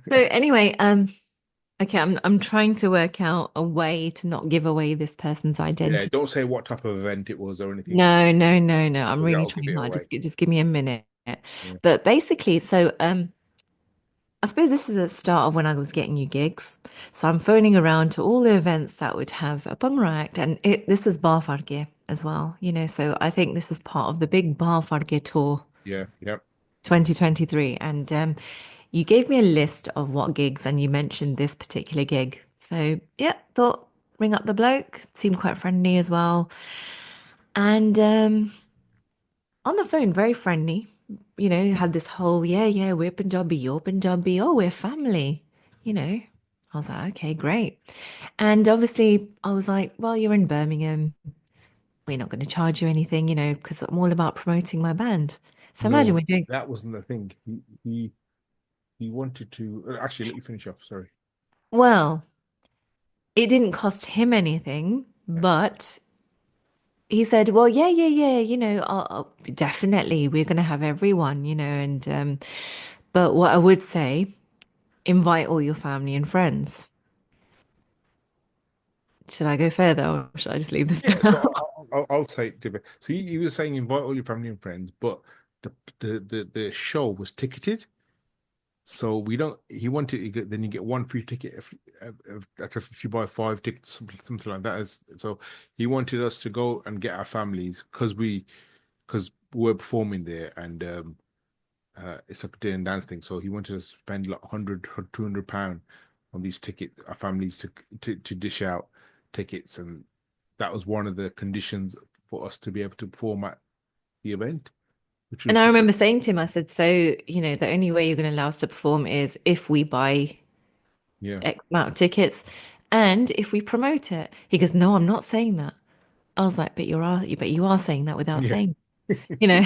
[SPEAKER 2] So anyway, okay, I'm trying to work out a way to not give away this person's
[SPEAKER 1] Yeah,
[SPEAKER 2] identity.
[SPEAKER 1] don't say what type of event it was or anything,
[SPEAKER 2] No, no, no, no. I'm
[SPEAKER 1] because
[SPEAKER 2] really
[SPEAKER 1] that'll give
[SPEAKER 2] trying
[SPEAKER 1] it
[SPEAKER 2] hard.
[SPEAKER 1] away.
[SPEAKER 2] Just give me a minute.
[SPEAKER 1] Yeah,
[SPEAKER 2] But basically, so I suppose this is the start of when I was getting you gigs. So I'm phoning around to all the events that would have a Bhangra act, and this was Bar Farge as well, you know. So I think this is part of the big Bar Farge tour
[SPEAKER 1] yeah, yeah,
[SPEAKER 2] 2023. And you gave me a list of what gigs, and you mentioned this particular gig. So yeah, thought ring up the bloke, seemed quite friendly as well. And on the phone, very friendly. You know, had this whole, yeah, yeah, we're Punjabi, you're Punjabi. Oh, we're family. You know, I was like, okay, great. And obviously, I was like, well, you're in Birmingham. We're not going to charge you anything, you know, because I'm all about promoting my band. So imagine
[SPEAKER 1] no,
[SPEAKER 2] we're doing,
[SPEAKER 1] that wasn't the thing. He wanted to actually let you finish off. Sorry.
[SPEAKER 2] well, it didn't cost him anything,
[SPEAKER 1] Yeah,
[SPEAKER 2] but he said, well, yeah, yeah, yeah, you know, definitely we're going to have everyone, you know, and, but what I would say, invite all your family and friends. Should I go further or should I just leave this
[SPEAKER 1] yeah.
[SPEAKER 2] now?
[SPEAKER 1] So I'll say it. So he was saying invite all your family and friends, but the show was ticketed. So we don't. He wanted then you get one free ticket if you buy five tickets, something like that. So he wanted us to go and get our families because we're performing there and it's like a day and dance thing. So he wanted us to spend like 100 or 200 pound on these ticket our families to dish out tickets, and that was one of the conditions for us to be able to perform at the event, which
[SPEAKER 2] And
[SPEAKER 1] was
[SPEAKER 2] I remember saying to him, I said, so, you know, the only way you're going to allow us to perform is if we buy
[SPEAKER 1] yeah,
[SPEAKER 2] X amount of tickets and if we promote it. He goes, no, I'm not saying that. I was like, but you are saying that without
[SPEAKER 1] yeah.
[SPEAKER 2] saying, you know.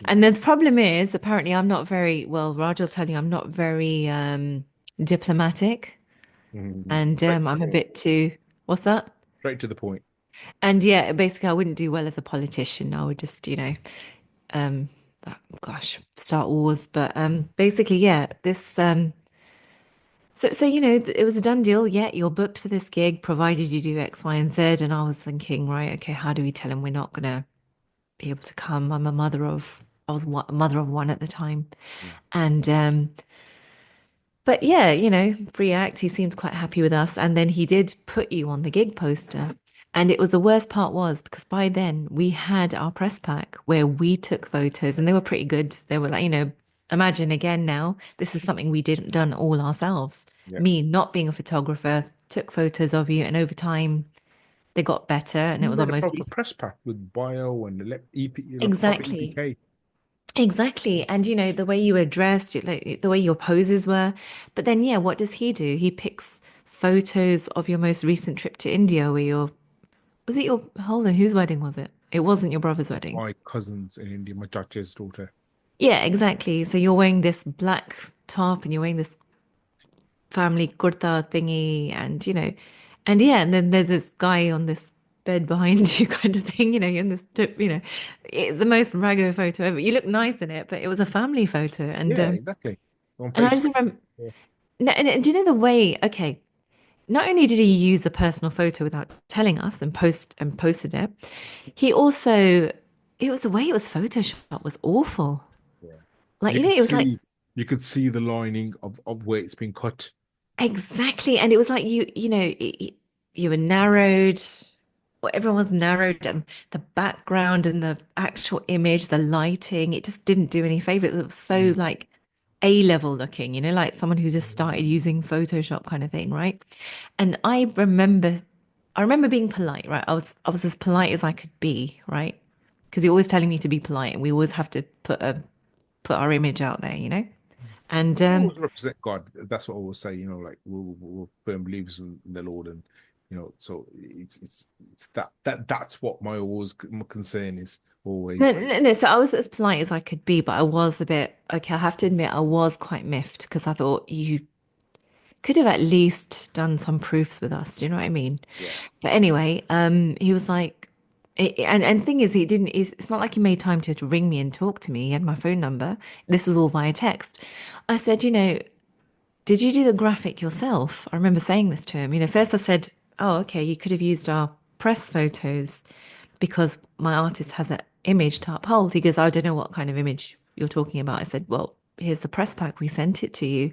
[SPEAKER 2] And then the problem is, apparently, I'm not very well. Raj will tell you, I'm not very diplomatic,
[SPEAKER 1] Mhm.
[SPEAKER 2] and
[SPEAKER 1] Straight to the
[SPEAKER 2] I'm a
[SPEAKER 1] point.
[SPEAKER 2] bit too. What's that?
[SPEAKER 1] Straight to the point.
[SPEAKER 2] And yeah, basically, I wouldn't do well as a politician. I would just, you know, um, gosh, start wars. But basically, yeah, this so you know, it was a done deal. Yeah, you're booked for this gig, provided you do X, Y, and Z. And I was thinking, right, okay, how do we tell him we're not gonna be able to come? I was a mother of one at the time,
[SPEAKER 1] Yeah.
[SPEAKER 2] and but yeah, you know, free act. He seemed quite happy with us, and then he did put you on the gig poster. And it was the worst part was because by then we had our press pack where we took photos, and they were pretty good. They were like, you know, imagine again now, this is something we didn't done all ourselves.
[SPEAKER 1] Yeah.
[SPEAKER 2] Me not being a photographer took photos of you, and over time they got better, and it
[SPEAKER 1] You
[SPEAKER 2] was
[SPEAKER 1] made a
[SPEAKER 2] almost
[SPEAKER 1] proper press pack with bio and EP, proper
[SPEAKER 2] exactly.
[SPEAKER 1] EPK.
[SPEAKER 2] Exactly. And you know, the way you were dressed, like the way your poses were. But then, yeah, what does he do? He picks photos of your most recent trip to India where was it your, hold on, whose wedding was it? It wasn't your brother's wedding.
[SPEAKER 1] My cousins in India, my chacha's daughter.
[SPEAKER 2] Yeah, exactly. So you're wearing this black top and you're wearing this family kurta thingy and, you know, and yeah, and then there's this guy on this bed behind you kind of thing, you know, in this, you know, it's the most rago photo ever. You look nice in it, but it was a family photo.
[SPEAKER 1] Yeah, exactly. On
[SPEAKER 2] And I just
[SPEAKER 1] Facebook.
[SPEAKER 2] remember,
[SPEAKER 1] Yeah.
[SPEAKER 2] no, and do you know the way? Okay, not only did he use a personal photo without telling us and posted it, he also it was the way it was photoshopped was awful.
[SPEAKER 1] Yeah.
[SPEAKER 2] Like
[SPEAKER 1] You
[SPEAKER 2] you know,
[SPEAKER 1] could
[SPEAKER 2] it was like
[SPEAKER 1] see you could see the lining of where it's been cut.
[SPEAKER 2] exactly, and it was like you know you were narrowed, or everyone was narrowed, and the background and the actual image, the lighting, it just didn't do any favors. It was so
[SPEAKER 1] Mm.
[SPEAKER 2] like A-level looking, you know, like someone who just started using Photoshop kind of thing, right? And I remember being polite, right? I was as polite as I could be, right? Because you're always telling me to be polite, and we always have to put our image out there, you know? And
[SPEAKER 1] We always represent God. That's what I always say. Like we're firm believers in the Lord, and so it's that's what my concern is
[SPEAKER 2] no,
[SPEAKER 1] always.
[SPEAKER 2] no, no. So I was as polite as I could be, but I was a bit, okay, I have to admit, I was quite miffed because I thought could have at least done some proofs with us. Do you know what I mean?
[SPEAKER 1] Yeah.
[SPEAKER 2] But anyway, he was like, and thing is, he didn't. It's not like he made time to ring me and talk to me. He had my phone number. This was all via text. I said, did you do the graphic yourself? I remember saying this to him. First I said, oh, okay, you could have used our press photos because my artist has an image to uphold. He goes, I don't know what kind of image you're talking about. I said, well, here's the press pack. We sent it to you.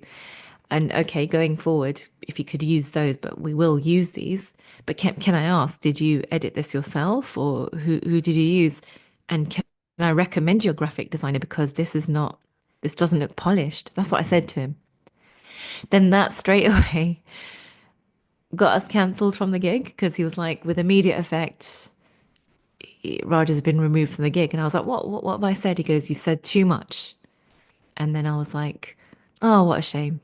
[SPEAKER 2] And okay, going forward, if you could use those, but we will use these. But can I ask, did you edit this yourself or who did you use? And can I recommend your graphic designer because this doesn't look polished. That's what I said to him. Then that straight away got us cancelled from the gig because he was like, with immediate effect, Raj has been removed from the gig. And I was like, what have I said? He goes, you've said too much. And then I was like, oh, what a shame.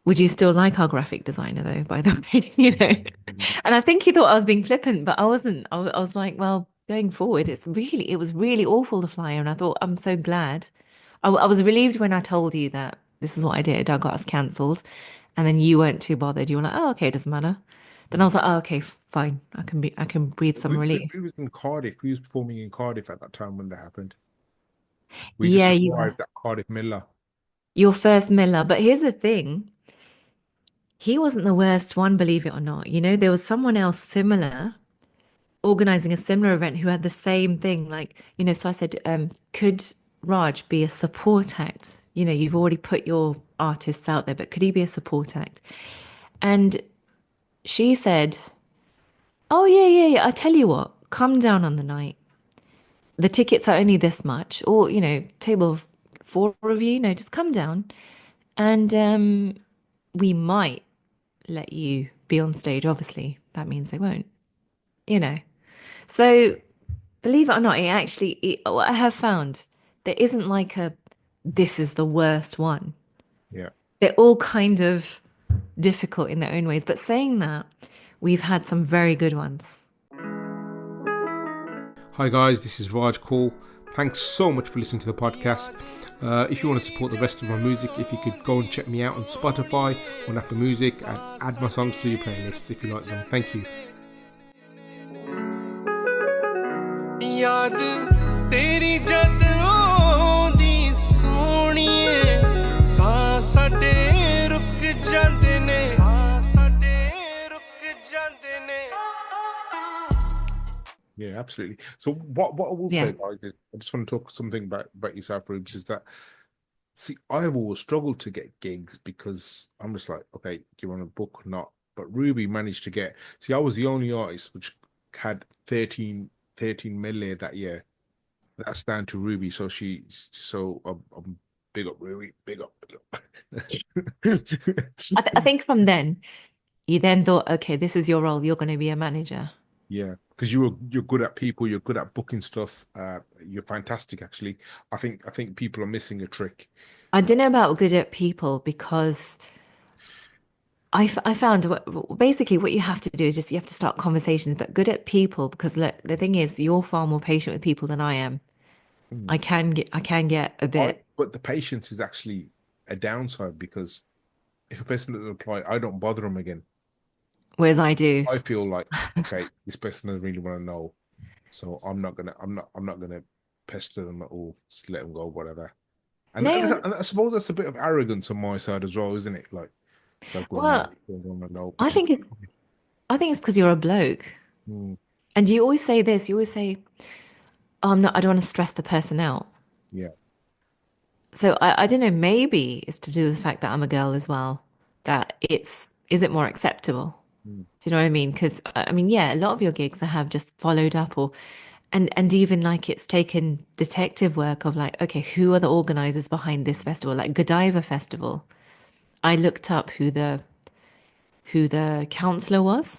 [SPEAKER 2] Would you still like our graphic designer though, by the way, And I think he thought I was being flippant, but I wasn't. I was like, well, going forward, it was really awful, the flyer. And I thought, I'm so glad. I was relieved when I told you that this is what I did. I got us cancelled. And then you weren't too bothered. You were like, oh, okay, doesn't matter. Then I was like, oh, okay, fine. I can breathe some relief.
[SPEAKER 1] We was in Cardiff. We was performing in Cardiff at that time when that happened. We just
[SPEAKER 2] Yeah, you were
[SPEAKER 1] arrived at Cardiff Miller.
[SPEAKER 2] your first Miller. But here's the thing. He wasn't the worst one, believe it or not. There was someone else similar organizing a similar event who had the same thing. So I said, could Raj be a support act? You've already put your artists out there, but could he be a support act? And she said, oh, yeah, yeah, yeah. I tell you what, come down on the night. The tickets are only this much, or, table of four of you, just come down and we might let you be on stage. Obviously, that means they won't, you know. So believe it or not, what I have found, there isn't like this is the worst one.
[SPEAKER 1] Yeah.
[SPEAKER 2] They're all kind of difficult in their own ways. But saying that, we've had some very good ones.
[SPEAKER 1] Hi guys, this is Raj Kaul. Thanks so much for listening to the podcast. If you want to support the rest of my music, if you could go and check me out on Spotify, on Apple Music, and add my songs to your playlists if you like them. Thank you. याद तेरी जद आउंदी सोहणीए साह साडे रुक जांदे ने Yeah, absolutely. So what I will say, guys, is I just want to talk something about yourself, Rubes, is that see, I've always struggled to get gigs because I'm just like, okay, do you want to book or not? But Ruby managed to get. See, I was the only artist which had 13 million that year. That's down to Ruby. So I'm big up Ruby, big up.
[SPEAKER 2] I think from then, you then thought, okay, this is your role. You're going to be a manager.
[SPEAKER 1] Yeah, because you're good at people, you're good at booking stuff. You're fantastic, actually. I think people are missing a trick.
[SPEAKER 2] I don't know about good at people because I found basically what you have to do is just you have to start conversations, but good at people because look, the thing is you're far more patient with people than I am. I can get a bit.
[SPEAKER 1] But the patience is actually a downside because if a person doesn't reply, I don't bother them again.
[SPEAKER 2] Whereas I do.
[SPEAKER 1] I feel like, okay, this person doesn't really want to know, so I'm not gonna pester them at all. Just let them go, whatever. And I suppose that's a bit of arrogance on my side as well, isn't it? Like,
[SPEAKER 2] well, I think it's because you're a bloke, and you always say this. You always say, "Oh, I don't want to stress the person out."
[SPEAKER 1] Yeah.
[SPEAKER 2] So I don't know. Maybe it's to do with the fact that I'm a girl as well. That is it more acceptable? Do you know what I mean? Because I mean, yeah, a lot of your gigs I have just followed up and even like it's taken detective work of like, okay, who are the organizers behind this festival? Like Godiva Festival. I looked up who the councillor was.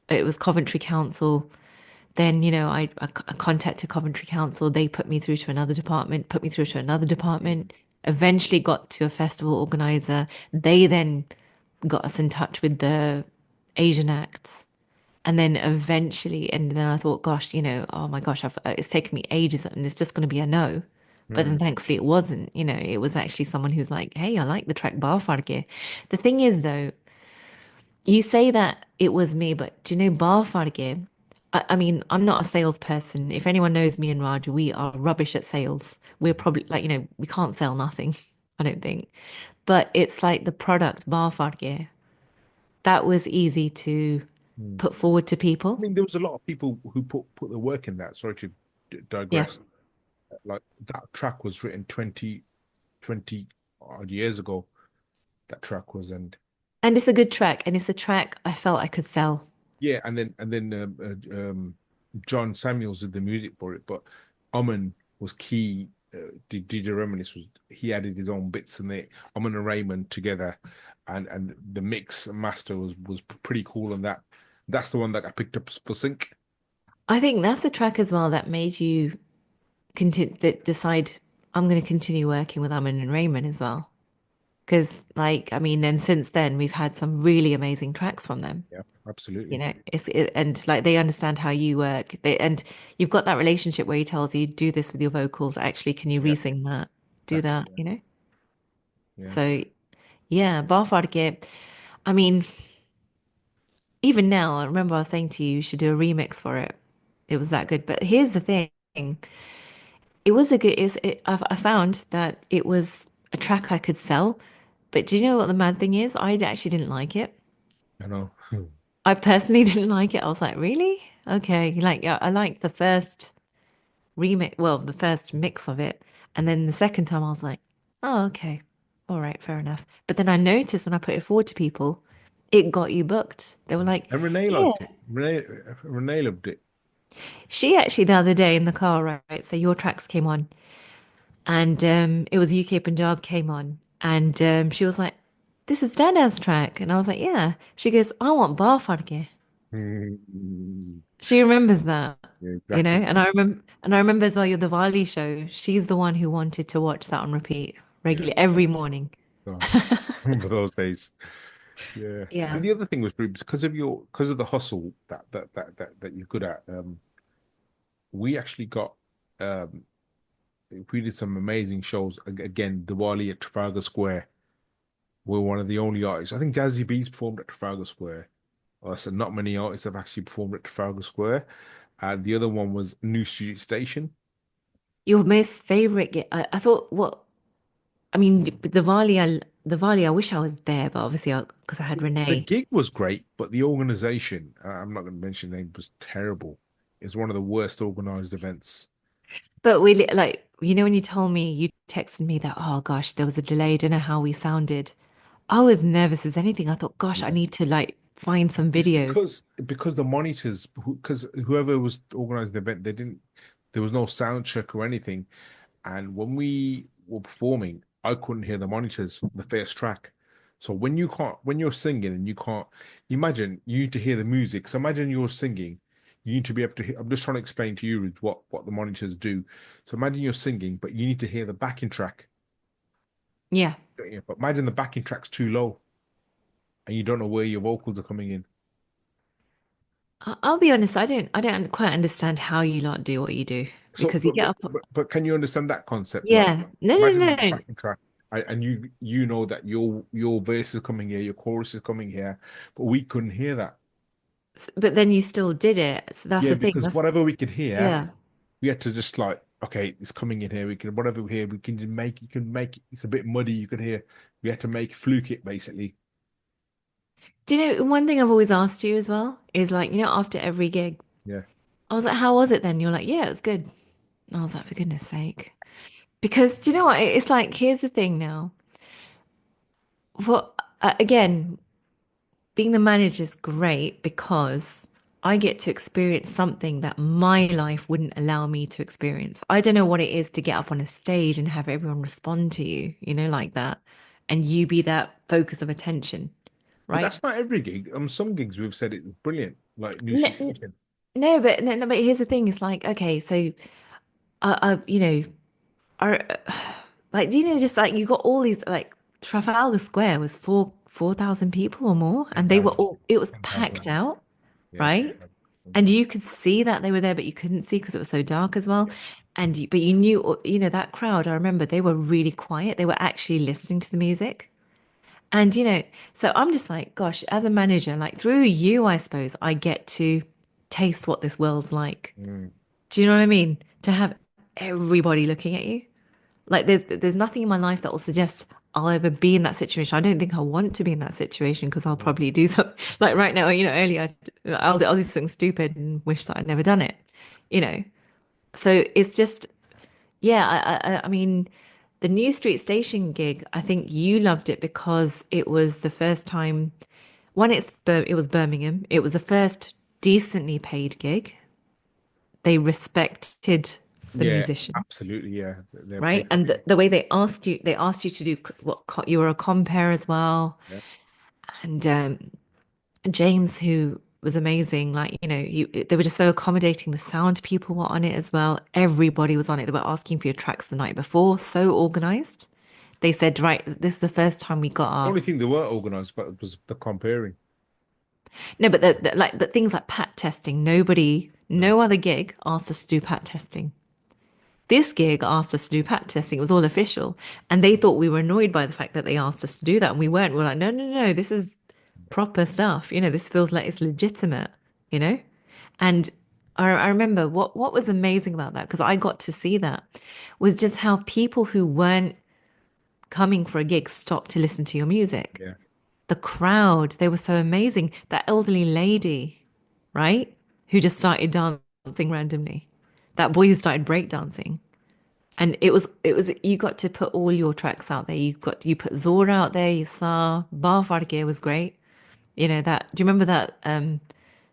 [SPEAKER 2] It was Coventry Council. Then, I contacted Coventry Council. They put me through to another department, put me through to another department, eventually got to a festival organizer. They then got us in touch with the Asian acts. And then eventually, and then I thought, gosh, oh my gosh, it's taken me ages and it's just going to be a no. But then
[SPEAKER 1] Mm,
[SPEAKER 2] thankfully it wasn't, it was actually someone who's like, hey, I like the track Bar Farge. The thing is though, you say that it was me, but do you know Bar Farge? I mean, I'm not a salesperson. If anyone knows me and Raj, we are rubbish at sales. We're probably like, we can't sell nothing, I don't think. But it's like the product Bar Farge. That was easy to
[SPEAKER 1] mm.
[SPEAKER 2] put forward to
[SPEAKER 1] I
[SPEAKER 2] people.
[SPEAKER 1] mean, there was a lot of people who put the work in that. Sorry to
[SPEAKER 2] Yeah.
[SPEAKER 1] digress. Like that track was written 20 odd years ago. That track was, and
[SPEAKER 2] And it's a good track, and it's a track I felt I could sell.
[SPEAKER 1] yeah, and then John Samuels did the music for it, but Aman was key. DJ Reminisce was he added his own bits in it. Aman and Raymond together, and the mix and master was pretty cool on that. That's the one that I picked up for sync.
[SPEAKER 2] I think that's the track as well that made you continue that decide I'm going to continue working with Amin and Raymond as well. Because, like, I mean, then since then we've had some really amazing tracks from them.
[SPEAKER 1] Yeah, absolutely.
[SPEAKER 2] And like they understand how you work. And you've got that relationship where he tells you, do this with your vocals. Actually, can you
[SPEAKER 1] Yeah,
[SPEAKER 2] re-sing that? Do
[SPEAKER 1] exactly.
[SPEAKER 2] that,
[SPEAKER 1] Yeah,
[SPEAKER 2] you know?
[SPEAKER 1] yeah.
[SPEAKER 2] So yeah, Barfarge. I mean, even now, I remember I was saying to you, you should do a remix for it. It was that good. But here's the thing. It was a good, I found that it was a track I could sell. But do you know what the mad thing is? I actually didn't like it.
[SPEAKER 1] I know.
[SPEAKER 2] I personally didn't like it. I was like, really? Okay. Like, yeah, I liked the first remix, well, the first mix of it. And then the second time I was like, oh, okay. All right, fair enough. But then I noticed when I put it forward to people, it got you booked. They were like,
[SPEAKER 1] And Renee
[SPEAKER 2] yeah.
[SPEAKER 1] liked it. Renee loved it.
[SPEAKER 2] She actually the other day in the car, right? So your tracks came on and it was UK Punjab came on. And she was like, this is Dada's track. And I was like, yeah. She goes, I want Bar Farge.
[SPEAKER 1] Mm,
[SPEAKER 2] She remembers that,
[SPEAKER 1] yeah, exactly.
[SPEAKER 2] and I remember as well your Diwali show. She's the one who wanted to watch that on repeat
[SPEAKER 1] Yeah.
[SPEAKER 2] regularly every morning.
[SPEAKER 1] Oh, remember those days. Yeah.
[SPEAKER 2] Yeah.
[SPEAKER 1] And the other thing was Rubes, because of the hustle that you're good at, we actually got um we did some amazing shows again, Diwali at Trafalgar Square. We're one of the only artists. I think Jazzy B's performed at Trafalgar Square. So not many artists have actually performed at Trafalgar Square. The other one was New Street Station.
[SPEAKER 2] Your most favorite I thought what I mean the Valley I wish I was there, but obviously because I had
[SPEAKER 1] The
[SPEAKER 2] Renee.
[SPEAKER 1] gig was great, but the organization, I'm not going to mention the name, was terrible. It was one of the worst organized events.
[SPEAKER 2] But we like when you told me you texted me that oh gosh there was a delay, don't know how we sounded. I was nervous as anything. I thought gosh I
[SPEAKER 1] Yeah.
[SPEAKER 2] need to like find some
[SPEAKER 1] It's
[SPEAKER 2] videos.
[SPEAKER 1] because the monitors, because whoever was organizing the event, they didn't, there was no sound check or anything. And when we were performing, I couldn't hear the monitors, the first track. So when you're singing and you can't, imagine you need to hear the music. So imagine you're singing, you need to be able to hear, I'm just trying to explain to you what the monitors do. So imagine you're singing, but you need to hear the backing track.
[SPEAKER 2] Yeah.
[SPEAKER 1] But imagine the backing track's too low and you don't know where your vocals are coming in.
[SPEAKER 2] I'll be honest, I don't quite understand how you lot do what you do
[SPEAKER 1] So,
[SPEAKER 2] because you get up.
[SPEAKER 1] but can you understand that concept? Like,
[SPEAKER 2] Yeah. No,
[SPEAKER 1] imagine
[SPEAKER 2] no,
[SPEAKER 1] the
[SPEAKER 2] no.
[SPEAKER 1] backing track, and you know that your verse is coming here, your chorus is coming here, but we couldn't hear that.
[SPEAKER 2] But then you still did it. So that's
[SPEAKER 1] Yeah,
[SPEAKER 2] the thing.
[SPEAKER 1] because
[SPEAKER 2] That's
[SPEAKER 1] whatever we could hear,
[SPEAKER 2] yeah.
[SPEAKER 1] we had to just like, okay, it's coming in here. We can whatever we hear, we can just make. You can make it. It's a bit muddy. You can hear. We had to make fluke it basically.
[SPEAKER 2] Do you know one thing I've always asked you as well is like, after every gig,
[SPEAKER 1] Yeah.
[SPEAKER 2] I was like, how was it then? You're like, yeah, it was good. And I was like, for goodness sake. Because do you know what? It's like, here's the thing now. What again, being the manager is great because I get to experience something that my life wouldn't allow me to experience. I don't know what it is to get up on a stage and have everyone respond to you, like that, and you be that focus of attention,
[SPEAKER 1] But
[SPEAKER 2] right?
[SPEAKER 1] that's not every gig. Some gigs we've said it's brilliant, like New
[SPEAKER 2] No,
[SPEAKER 1] Situation.
[SPEAKER 2] no, but here's the thing. It's like, okay, so are like, do just like you got all these like Trafalgar Square was 4,000 people or more, and they were
[SPEAKER 1] 10,000.
[SPEAKER 2] all it was
[SPEAKER 1] 10,000.
[SPEAKER 2] packed out,
[SPEAKER 1] Yeah,
[SPEAKER 2] right?
[SPEAKER 1] 10,000.
[SPEAKER 2] And you could see that they were there, but you couldn't see because it was so dark as well.
[SPEAKER 1] Yeah.
[SPEAKER 2] but you knew, that crowd, I remember they were really quiet. They were actually listening to the music. And, so I'm just like, gosh, as a manager, like through you, I suppose I get to taste what this world's like.
[SPEAKER 1] Mm.
[SPEAKER 2] Do you know what I mean? To have everybody looking at you. Like there's nothing in my life that will suggest I'll ever be in that situation. I don't think I want to be in that situation because I'll
[SPEAKER 1] Mm.
[SPEAKER 2] probably do something like right now, earlier I'll do something stupid and wish that I'd never done it, you know. So it's just, yeah, I mean, the New Street Station gig, I think you loved it because it was the first time, one, it was Birmingham. It was the first decently paid gig. They respected the
[SPEAKER 1] Yeah,
[SPEAKER 2] musicians,
[SPEAKER 1] absolutely. Yeah, they're
[SPEAKER 2] right?
[SPEAKER 1] paid.
[SPEAKER 2] And the way they asked you to do you were a compere as well.
[SPEAKER 1] Yeah,
[SPEAKER 2] And James, who was amazing, like, they were just so accommodating. The sound people were on it as well. Everybody was on it. They were asking for your tracks the night before, so organized. They said, right, this is the first time we got
[SPEAKER 1] the
[SPEAKER 2] our
[SPEAKER 1] only thing they were organized about was the comparing.
[SPEAKER 2] no, but but things like pat testing,
[SPEAKER 1] No.
[SPEAKER 2] no other gig asked us to do pat testing. This gig asked us to do pat testing. It was all official. And they thought we were annoyed by the fact that they asked us to do that. And we weren't. We're like, no, no, no, this is proper stuff. This feels like it's legitimate, you know? And I remember what was amazing about that, because I got to see that, was just how people who weren't coming for a gig stopped to listen to your music.
[SPEAKER 1] Yeah.
[SPEAKER 2] The crowd, they were so amazing. That elderly lady, right? Who just started dancing randomly. That boy who started breakdancing. And it was you got to put all your tracks out there. You put Zora out there, you saw Bar Farge was great. That, do you remember that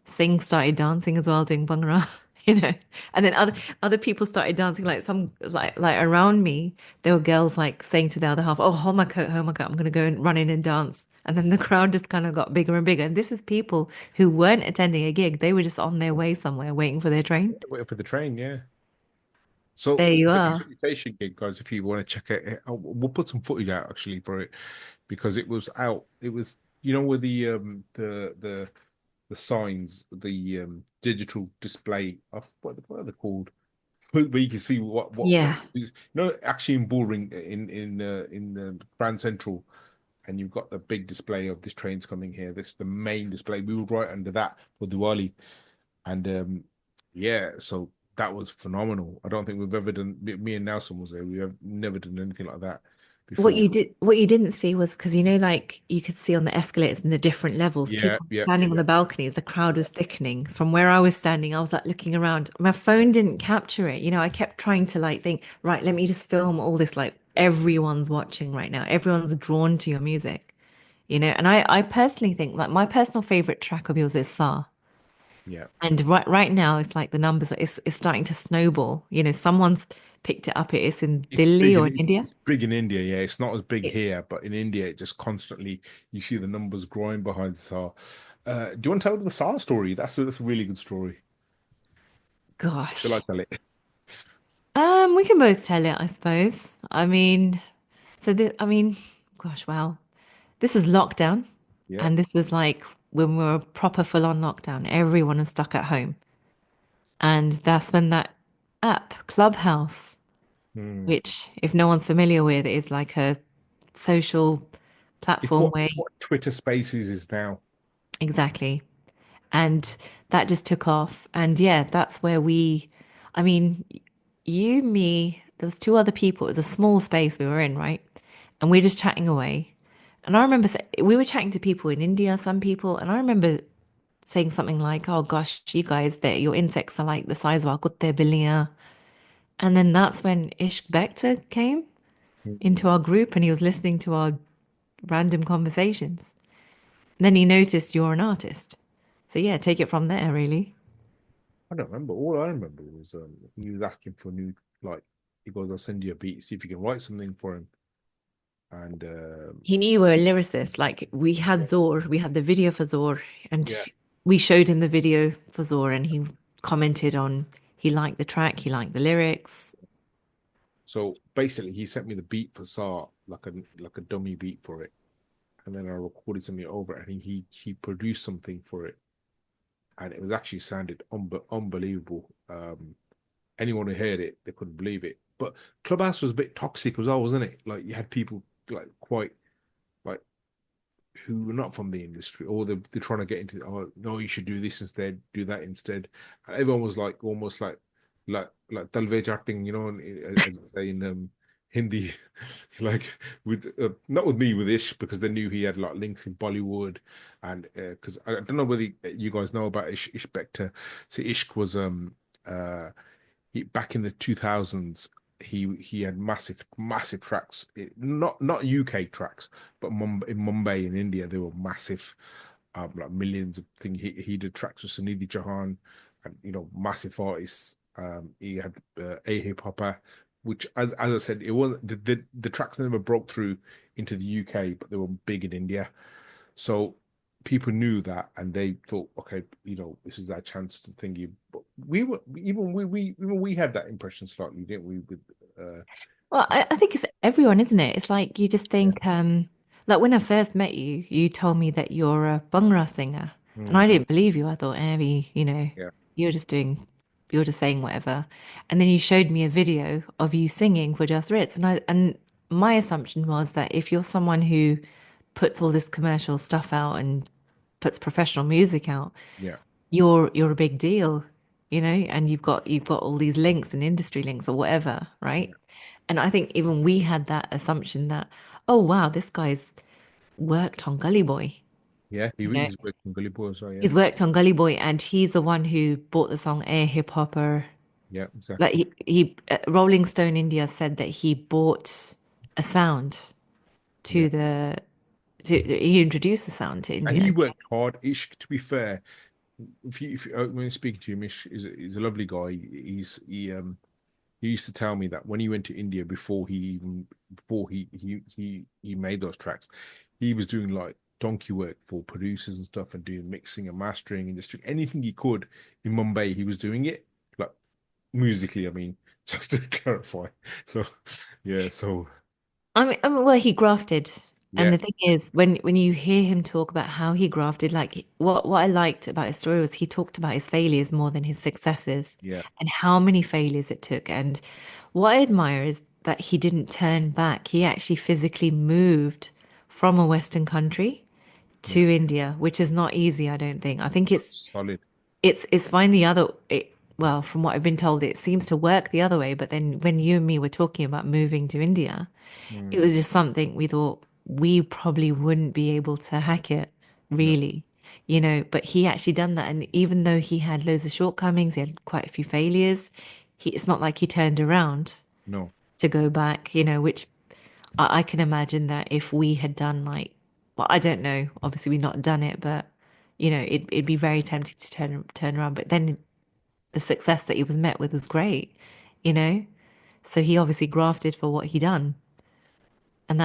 [SPEAKER 2] Singh started dancing as well, doing Bhangra, you know? And then other people started dancing, like some like around me, there were girls like saying to the other half, "Oh, hold my coat, I'm gonna go and run in and dance." And then the crowd just kind of got bigger and bigger. And this is people who weren't attending a gig, they were just on their way somewhere waiting for their train.
[SPEAKER 1] Waiting for the train. Yeah. So
[SPEAKER 2] There you
[SPEAKER 1] the
[SPEAKER 2] are.
[SPEAKER 1] presentation gig, guys, if you want to check it, we'll put some footage out actually for it because it was out. It was, where the signs, the digital display of what are they called? Where you can see what
[SPEAKER 2] Yeah.
[SPEAKER 1] actually in Bullring in the Grand Central, and you've got the big display of this train's coming here. This is the main display. We were right under that for Diwali, and yeah, so that was phenomenal. I don't think we've ever done. Me and Nelson was there. We have never done anything like that before.
[SPEAKER 2] What you didn't see was because like you could see on the escalators and the different levels,
[SPEAKER 1] Yeah,
[SPEAKER 2] people
[SPEAKER 1] yeah,
[SPEAKER 2] standing on
[SPEAKER 1] yeah,
[SPEAKER 2] the balconies, the crowd was thickening. From where I was standing, I was like looking around. My phone didn't capture it. I kept trying to like think, right, let me just film all this. Like everyone's watching right now. Everyone's drawn to your music, And I personally think like my personal favorite track of yours is Saah.
[SPEAKER 1] yeah.
[SPEAKER 2] And right now, it's like the numbers it's starting to snowball. Someone's picked it up. It's in
[SPEAKER 1] It's
[SPEAKER 2] Delhi
[SPEAKER 1] big
[SPEAKER 2] or
[SPEAKER 1] in
[SPEAKER 2] in India.
[SPEAKER 1] it's big in India. Yeah, it's not as big
[SPEAKER 2] It,
[SPEAKER 1] here, but in India, it just constantly you see the numbers growing behind SAR. Do you want to tell the SAR story? That's a really good story. Shall I
[SPEAKER 2] gosh.
[SPEAKER 1] tell it?
[SPEAKER 2] We can both tell it, I suppose. I mean, I mean, gosh, wow. This is lockdown,
[SPEAKER 1] Yeah.
[SPEAKER 2] and this was like when we were proper full on lockdown. Everyone was stuck at home, and that's when that app, Clubhouse,
[SPEAKER 1] Hmm.
[SPEAKER 2] which, if no one's familiar with, is like a social
[SPEAKER 1] It's
[SPEAKER 2] platform
[SPEAKER 1] what
[SPEAKER 2] where
[SPEAKER 1] it's what Twitter Spaces is now.
[SPEAKER 2] exactly, and that just took off. And yeah, that's where I mean, you, me, there was two other people. It was a small space we were in, right? And we're just chatting away. And I remember we were chatting to people in India, some people, and I remember saying something like, "Oh gosh, you guys, that your insects are like the size of our kutte billion." And then that's when Ishq Bekta came
[SPEAKER 1] Hmm.
[SPEAKER 2] into our group, and he was listening to our random conversations. And then he noticed you're an artist. So yeah, take it from there, really.
[SPEAKER 1] I don't remember. All I remember was he was asking for new like he goes, "I'll send you a beat, see if you can write something for him." And
[SPEAKER 2] He knew you were a lyricist. Like we had Zor, we had the video for Zor, and
[SPEAKER 1] yeah.
[SPEAKER 2] we showed him the video for Zor, and he commented on he liked the track, he liked the lyrics.
[SPEAKER 1] So basically, he sent me the beat for SAR, like a dummy beat for it, and then I recorded something over, it, and he produced something for it, and it was actually sounded unbelievable. anyone who heard it, they couldn't believe it. But Clubhouse was a bit toxic as well, wasn't it? Like you had people like quite like who were not from the industry, or they're trying to get into. Oh no, you should do this instead, do that instead. And everyone was like almost like talve chatting, as you say in Hindi, like with not with me with Ish because they knew he had like links in Bollywood, and because I don't know whether you guys know about Ish Bector. So Ishq was uh back in the 2000s he had massive tracks, not UK tracks, but in Mumbai in India they were massive, like millions of things. He did tracks with Sunidhi Chauhan and massive artists. He had a hip hopper, which as I said, it wasn't the tracks never broke through into the UK, but they were big in India. So people knew that, and they thought, okay, this is our chance to think you. But we were even we had that impression slightly, didn't we? With
[SPEAKER 2] Well, I think it's everyone, isn't it? It's like you just
[SPEAKER 1] yeah,
[SPEAKER 2] think, like when I first met you, you told me that you're a Bhangra singer, and I
[SPEAKER 1] mm,
[SPEAKER 2] didn't believe you. I thought, Abby,
[SPEAKER 1] yeah,
[SPEAKER 2] you're just doing, you're just saying whatever. And then you showed me a video of you singing for Just Ritz, and my assumption was that if you're someone who puts all this commercial stuff out and puts professional music out,
[SPEAKER 1] yeah,
[SPEAKER 2] you're a big deal, and you've got all these links and industry links or whatever, right?
[SPEAKER 1] yeah,
[SPEAKER 2] And I think even we had that assumption that, oh wow, this guy's worked on Gully Boy.
[SPEAKER 1] yeah.
[SPEAKER 2] You know,
[SPEAKER 1] He's working Gully Boy as well. Yeah,
[SPEAKER 2] he's worked on Gully Boy, and he's the one who bought the song Air Hip Hopper.
[SPEAKER 1] yeah,
[SPEAKER 2] Like
[SPEAKER 1] exactly.
[SPEAKER 2] Rolling Stone India said that he bought a sound
[SPEAKER 1] Yeah,
[SPEAKER 2] to he introduced the sound to
[SPEAKER 1] and
[SPEAKER 2] India.
[SPEAKER 1] he worked hard. Ish, to be fair, when you speaking to him, Ish is a lovely guy. He used to tell me that when he went to India before he made those tracks, he was doing like donkey work for producers and stuff and doing mixing and mastering and just doing anything he could in Mumbai. He was doing it like musically. I mean, just to clarify. So yeah, so
[SPEAKER 2] Well, he grafted. And
[SPEAKER 1] yeah,
[SPEAKER 2] the thing is, when you hear him talk about how he grafted, like what I liked about his story was he talked about his failures more than his successes
[SPEAKER 1] yeah,
[SPEAKER 2] and how many failures it took. And what I admire is that he didn't turn back. He actually physically moved from a Western country
[SPEAKER 1] yeah,
[SPEAKER 2] to India, which is not easy, I don't think. I think
[SPEAKER 1] solid.
[SPEAKER 2] it's fine well, from what I've been told, it seems to work the other way. But then when you and me were talking about moving to India, it
[SPEAKER 1] Mm,
[SPEAKER 2] was just something we thought we probably wouldn't be able to hack it,
[SPEAKER 1] no,
[SPEAKER 2] really, but he actually done that. And even though he had loads of shortcomings, he had quite a few failures, it's not like he turned around
[SPEAKER 1] no,
[SPEAKER 2] to go back, which I can imagine that if we had done like, well, I don't know, obviously we've not done it, but it'd be very tempting to turn around. But then the success that he was met with was great, you know? So he obviously grafted for what he done. And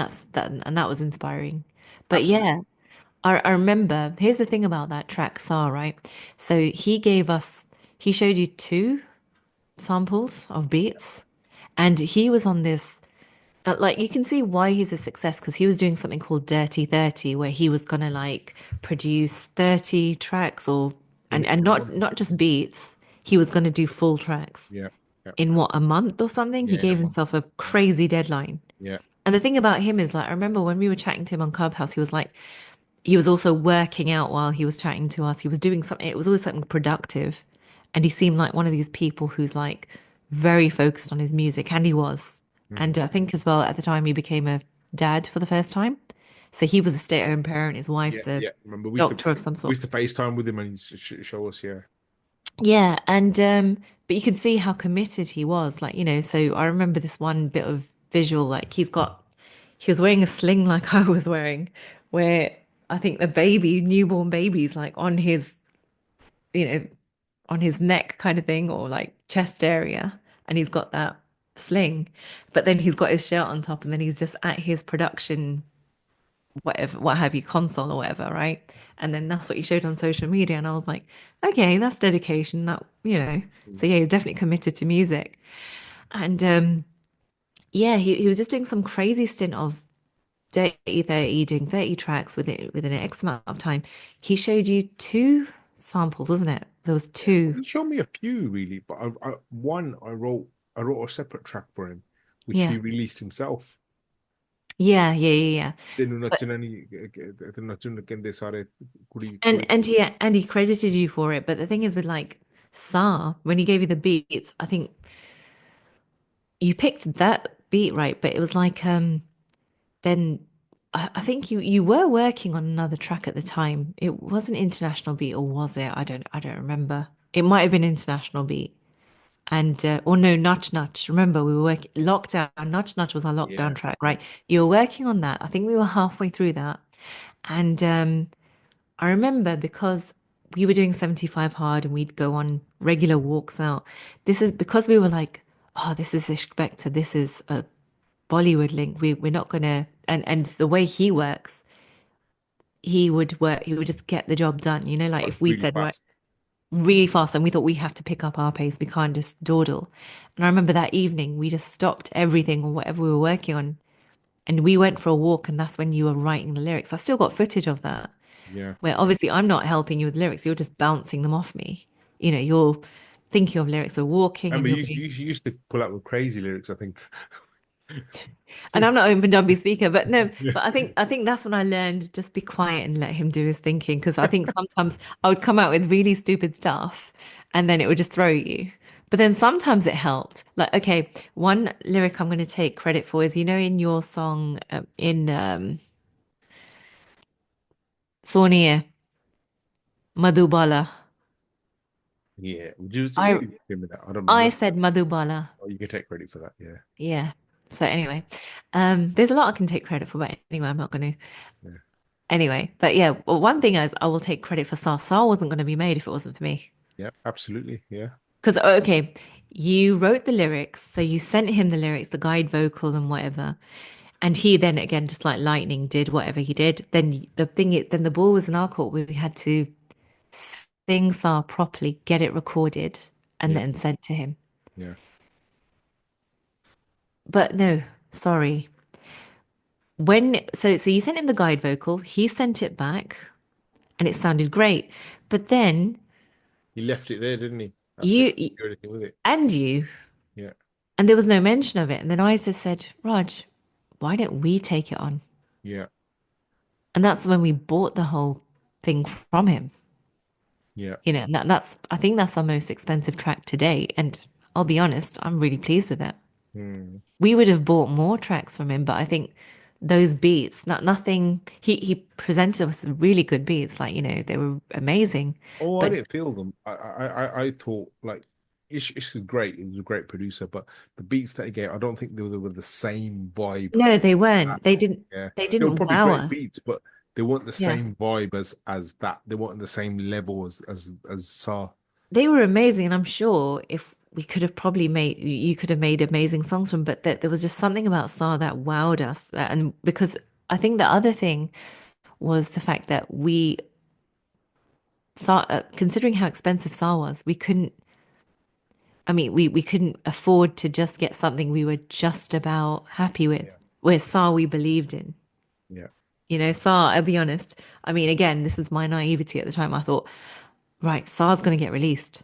[SPEAKER 2] that was inspiring. But
[SPEAKER 1] absolutely.
[SPEAKER 2] yeah, I remember, here's the thing about that track, Saah, right? So he showed you two samples of beats, and he was on this, like, you can see why he's a success because he was doing something called Dirty 30, where he was gonna like produce 30 tracks and not just beats, he was gonna do full tracks
[SPEAKER 1] Yeah, yeah,
[SPEAKER 2] in what, a month or something? He
[SPEAKER 1] yeah. In a
[SPEAKER 2] gave
[SPEAKER 1] month.
[SPEAKER 2] himself a crazy deadline.
[SPEAKER 1] Yeah.
[SPEAKER 2] And the thing about him is, like, I remember when we were chatting to him on Clubhouse, he was like, he was also working out while he was chatting to us. He was doing something, it was always something productive. And he seemed like one of these people who's like very focused on his music, and he was.
[SPEAKER 1] Mhm.
[SPEAKER 2] And I think as well at the time he became a dad for the first time. So he was a stay-at-home parent. His
[SPEAKER 1] Yeah,
[SPEAKER 2] wife's a
[SPEAKER 1] yeah. Remember,
[SPEAKER 2] doctor of some
[SPEAKER 1] we
[SPEAKER 2] sort.
[SPEAKER 1] used to FaceTime with him and he'd show us. Yeah,
[SPEAKER 2] Yeah, and but you can see how committed he was. Like, so I remember this one bit of visual, like he was wearing a sling like I was wearing, where I think the newborn baby's like you know, on his neck kind of thing or like chest area, and he's got that sling. But then he's got his shirt on top, and then he's just at his production whatever, what have you, console or whatever, right? And then that's what you showed on social media. And I was like, okay, that's dedication. So yeah, he's definitely committed to music. And yeah, he was just doing some crazy stint of 30, doing 30 tracks within X amount of time. He showed you two samples, wasn't it? There was
[SPEAKER 1] Yeah.
[SPEAKER 2] two.
[SPEAKER 1] He showed me a few really, but I wrote a separate track for him, which he
[SPEAKER 2] Yeah.
[SPEAKER 1] released himself.
[SPEAKER 2] Yeah, yeah, yeah, yeah.
[SPEAKER 1] तेनू
[SPEAKER 2] But
[SPEAKER 1] नच्चना नहीं ते नच्चन कहंदे सारे कुड़ी
[SPEAKER 2] and
[SPEAKER 1] कुड़ी
[SPEAKER 2] and he credited you for it. But the thing is with like Saah, when he gave you the beats, I think you picked that beat right, but it was like then I think you were working on another track at the time. It was an international beat, or was it? I don't remember. It might have been international beat. And or no, Nudge Nudge. Remember, we were working lockdown. Nudge Nudge was our lockdown
[SPEAKER 1] yeah
[SPEAKER 2] track, right? You were working on that. I think we were halfway through that. And I remember because we were doing 75 hard and we'd go on regular walks out. This is because we were like, oh, this is Spectre, this is a Bollywood link. We're not gonna and the way he works, he would just get the job done. You know, like
[SPEAKER 1] like
[SPEAKER 2] if we
[SPEAKER 1] really
[SPEAKER 2] said, right,
[SPEAKER 1] fast.
[SPEAKER 2] really fast and we thought we have to pick up our pace, we can't just dawdle. And I remember that evening we just stopped everything or whatever we were working on and we went for a walk and that's when you were writing the lyrics. I still got footage of that
[SPEAKER 1] Yeah,
[SPEAKER 2] where obviously I'm not helping you with lyrics, you're just bouncing them off me. You know, you're thinking of lyrics or walking and
[SPEAKER 1] remember
[SPEAKER 2] you're
[SPEAKER 1] you
[SPEAKER 2] going,
[SPEAKER 1] you used to pull out with crazy lyrics. I think.
[SPEAKER 2] and I'm not an Punjabi speaker, but no,
[SPEAKER 1] Yeah,
[SPEAKER 2] but I think that's when I learned just be quiet and let him do his thinking. Because I think sometimes I would come out with really stupid stuff and then it would just throw you. But then sometimes it helped. Like, okay, one lyric I'm going to take credit for is, in your song in Sonia Madhubala.
[SPEAKER 1] yeah. Would you
[SPEAKER 2] I
[SPEAKER 1] give me that? I don't
[SPEAKER 2] I
[SPEAKER 1] remember.
[SPEAKER 2] said Madhubala.
[SPEAKER 1] Oh, you can take credit for that. Yeah,
[SPEAKER 2] Yeah. So anyway, there's a lot I can take credit for, but anyway, I'm not going to.
[SPEAKER 1] yeah,
[SPEAKER 2] Anyway, but yeah, well, one thing is I will take credit for Saah. Saah wasn't going to be made if it wasn't for me.
[SPEAKER 1] yeah. Absolutely. Yeah,
[SPEAKER 2] Because, okay, you wrote the lyrics, so you sent him the lyrics, the guide vocal and whatever. And he then again, just like lightning, did whatever he did. Then the thing is, then the ball was in our court. We had to sing Saah properly, get it recorded, and
[SPEAKER 1] yeah,
[SPEAKER 2] then sent to him.
[SPEAKER 1] yeah.
[SPEAKER 2] But no, sorry. So you sent him the guide vocal, he sent it back, and it sounded great. But then
[SPEAKER 1] He left it there, didn't he? That's it.
[SPEAKER 2] you
[SPEAKER 1] Do anything with it.
[SPEAKER 2] and you
[SPEAKER 1] Yeah,
[SPEAKER 2] and there was no mention of it. And then I just said, Raj, why don't we take it on?
[SPEAKER 1] yeah,
[SPEAKER 2] And that's when we bought the whole thing from him.
[SPEAKER 1] yeah.
[SPEAKER 2] And that's I think that's our most expensive track to date. And I'll be honest, I'm really pleased with it.
[SPEAKER 1] Hmm.
[SPEAKER 2] We would have bought more tracks from him, but I think those beats, nothing. He presented us really good beats, like they were amazing.
[SPEAKER 1] Oh, I
[SPEAKER 2] But
[SPEAKER 1] didn't feel them. I thought like Ish was great. He was a great producer, but the beats that he gave, I don't think they were the same vibe.
[SPEAKER 2] no, they
[SPEAKER 1] That,
[SPEAKER 2] weren't. They didn't.
[SPEAKER 1] yeah,
[SPEAKER 2] They
[SPEAKER 1] they were
[SPEAKER 2] didn't
[SPEAKER 1] probably
[SPEAKER 2] wow
[SPEAKER 1] great
[SPEAKER 2] us.
[SPEAKER 1] beats, but they weren't the
[SPEAKER 2] Yeah.
[SPEAKER 1] same vibe as that. They weren't the same level as Saw.
[SPEAKER 2] They were amazing, and I'm sure if we could have probably made you could have made amazing songs from, but there was just something about Saw that wowed us. And because I think the other thing was the fact that we saw, considering how expensive Saw was, we couldn't. I mean, we couldn't afford to just get something we were just about happy with.
[SPEAKER 1] Yeah,
[SPEAKER 2] Where Saw we believed in.
[SPEAKER 1] yeah,
[SPEAKER 2] Saw, I'll be honest. I mean, again, this is my naivety at the time. I thought, right, Saw's going to get released.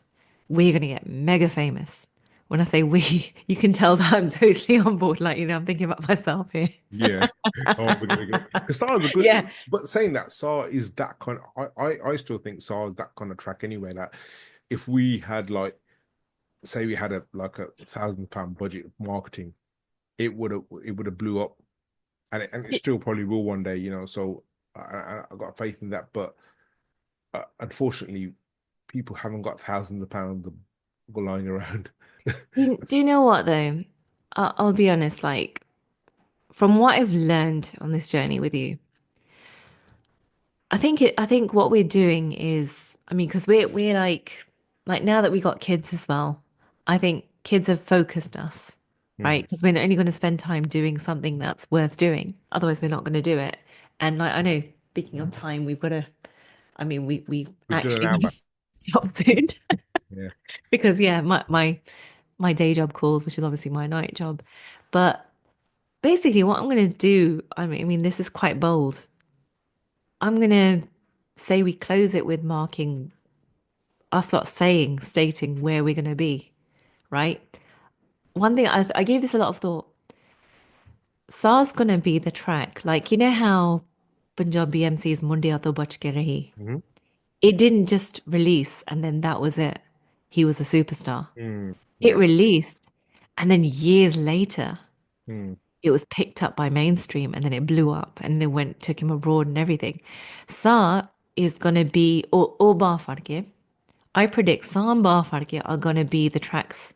[SPEAKER 2] We're going to get mega famous. When I say we, you can tell that I'm totally on board. Like, I'm thinking about myself here.
[SPEAKER 1] yeah. Oh, we're gonna get because Saw is a good.
[SPEAKER 2] Yeah.
[SPEAKER 1] But saying that Saw is that kind. I still think Saw is that kind of track anyway. That if we had like say we had a like £1,000 budget of marketing, it would have blew up, and it still probably will one day, So I got faith in that, but unfortunately, people haven't got thousands of pounds lying around.
[SPEAKER 2] Do you know what though? I'll be honest, like from what I've learned on this journey with you, I think what we're doing is, I mean, because we're like now that we got kids as well, I think kids have focused us, right?
[SPEAKER 1] Hmm.
[SPEAKER 2] Because we're only going to spend time doing something that's worth doing. Otherwise, we're not going to do it. And like I know, speaking of time, we've got to. I mean, we
[SPEAKER 1] We've done an
[SPEAKER 2] actually
[SPEAKER 1] hour.
[SPEAKER 2] stop soon
[SPEAKER 1] Yeah,
[SPEAKER 2] because yeah, my day job calls, which is obviously my night job. But basically, what I'm going to do, I mean, this is quite bold. I'm going to say we close it with marking start stating where we're going to be, right? One thing I gave this a lot of thought. Sa's going to be the track. Like, you know how Punjabi MC's Mundiya To Bach Ke Rahi?
[SPEAKER 1] Mhm.
[SPEAKER 2] It didn't just release and then that was it. He was a superstar.
[SPEAKER 1] Mm,
[SPEAKER 2] It
[SPEAKER 1] yeah.
[SPEAKER 2] released and then years later,
[SPEAKER 1] Mm,
[SPEAKER 2] it was picked up by mainstream and then it blew up and then took him abroad and everything. Sa is going to be, or Bar Farke. I predict Sa and Bar Farke are going to be the tracks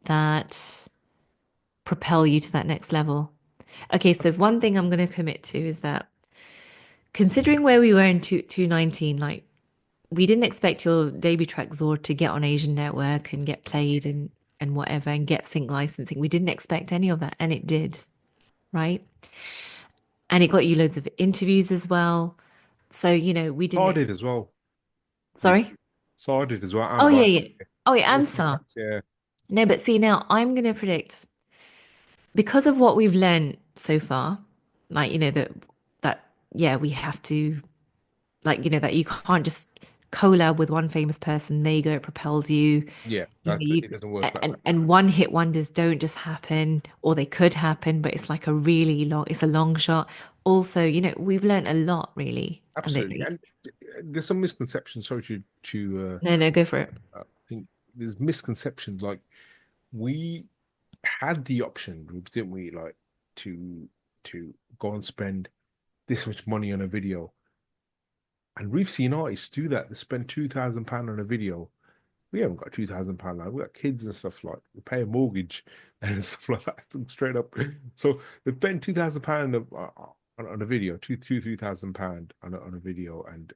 [SPEAKER 2] that propel you to that next level. Okay, so one thing I'm going to commit to is that considering where we were in 2019, like we didn't expect your debut track Zor to get on Asian Network and get played and whatever and get sync licensing. We didn't expect any of that, and it did, right? And it got you loads of interviews as well. So, we didn't
[SPEAKER 1] Saw did as well.
[SPEAKER 2] sorry?
[SPEAKER 1] Saw did as well.
[SPEAKER 2] Oh
[SPEAKER 1] And
[SPEAKER 2] yeah,
[SPEAKER 1] Bar.
[SPEAKER 2] yeah. Oh yeah,
[SPEAKER 1] Those
[SPEAKER 2] and
[SPEAKER 1] two
[SPEAKER 2] Saah.
[SPEAKER 1] tracks, yeah.
[SPEAKER 2] No, but see now I'm gonna predict because of what we've learned so far, like that yeah, we have to like that you can't just collab with one famous person, there you go, it propels you.
[SPEAKER 1] Yeah,
[SPEAKER 2] You know,
[SPEAKER 1] that
[SPEAKER 2] you
[SPEAKER 1] it doesn't work like that.
[SPEAKER 2] and one hit wonders don't just happen, or they could happen, but it's like it's a long shot. Also, we've learned a lot really. And
[SPEAKER 1] Absolutely. And there's some misconceptions. Sorry to
[SPEAKER 2] no, no, go for it.
[SPEAKER 1] I think there's misconceptions. Like we had the option, didn't we? Like to to go and spend this much money on a video, and we've seen artists do that. They spend £2,000 on a video. We haven't got £2,000 now. We got kids and stuff like we pay a mortgage and stuff like that. Straight up. So they spend £2,000 on a video, £3,000 on a video, and